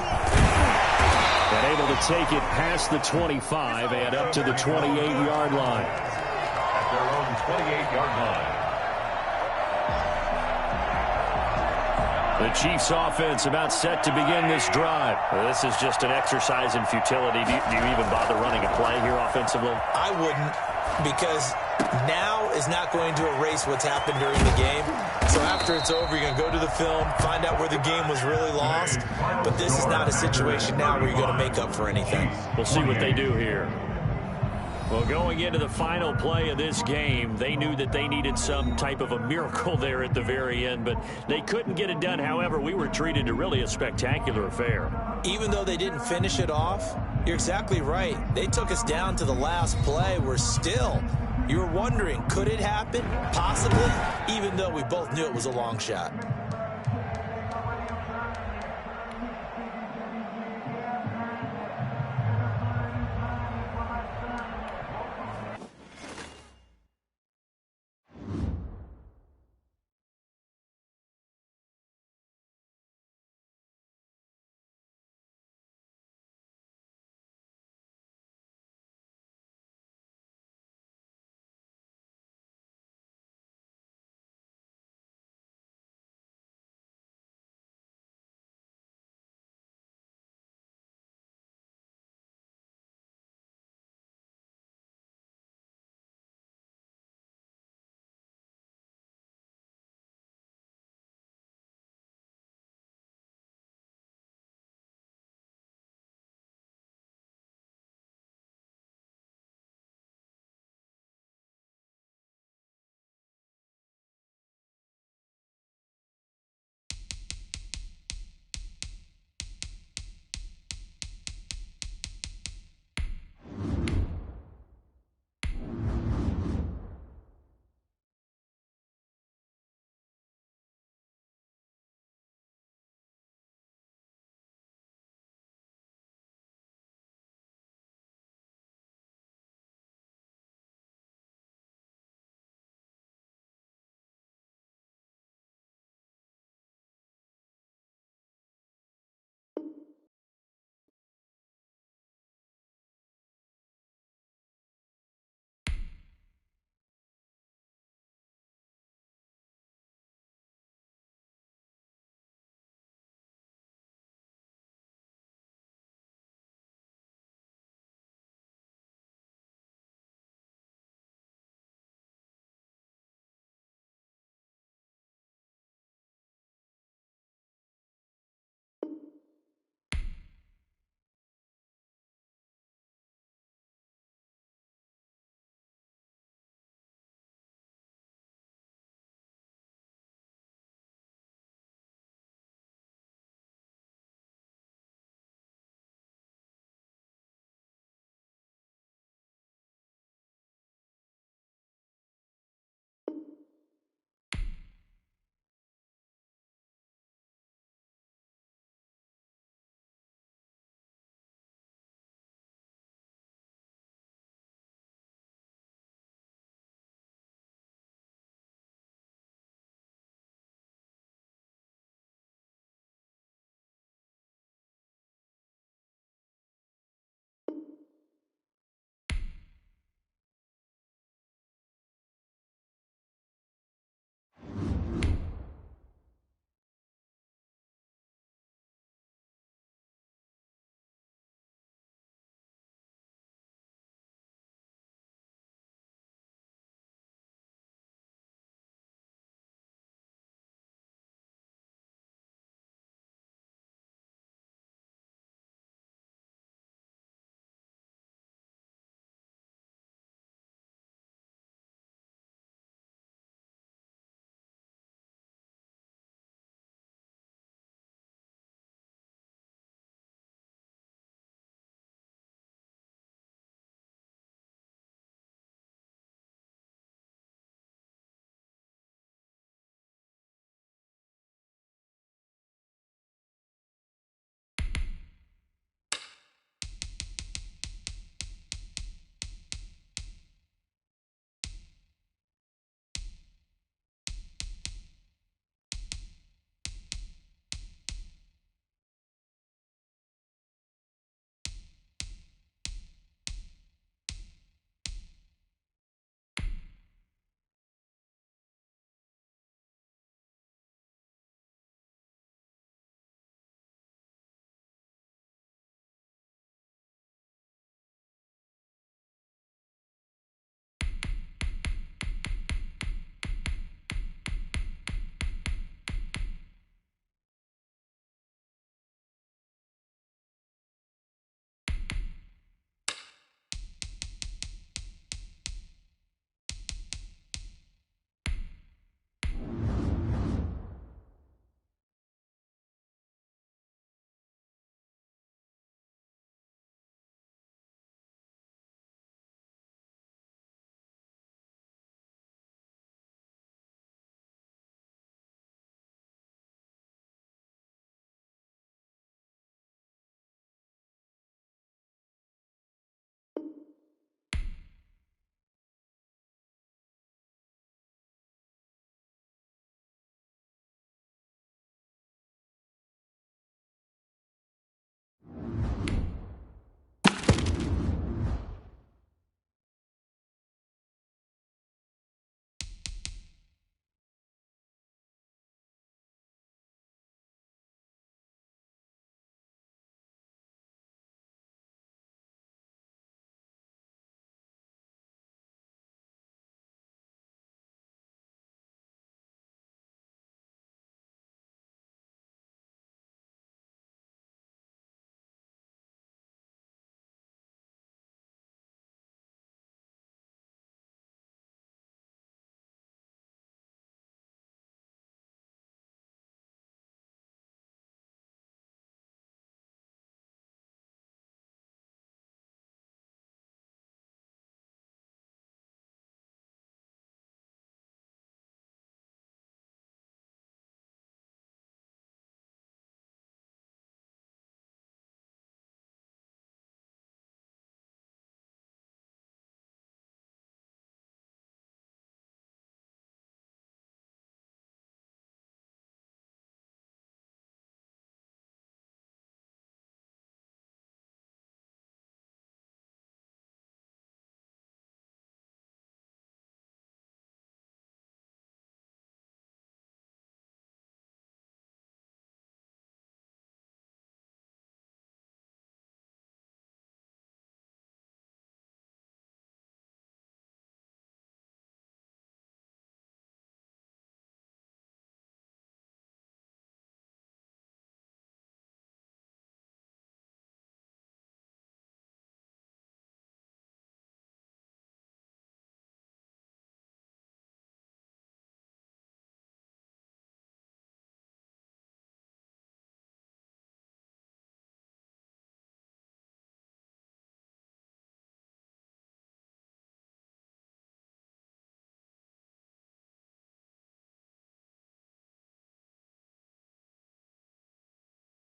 And able to take it past the 25 and up to the 28-yard line. At their own 28-yard line. The Chiefs offense about set to begin this drive. This is just an exercise in futility. Do you even bother running a play here offensively? I wouldn't, because now is not going to erase what's happened during the game. So after it's over, you're going to go to the film, find out where the game was really lost. But this is not a situation now where you're going to make up for anything. We'll see what they do here. Well, going into the final play of this game, they knew that they needed some type of a miracle there at the very end, but they couldn't get it done. However, we were treated to really a spectacular affair. Even though they didn't finish it off, you're exactly right. They took us down to the last play. We're still, you were wondering, could it happen? Possibly, even though we both knew it was a long shot.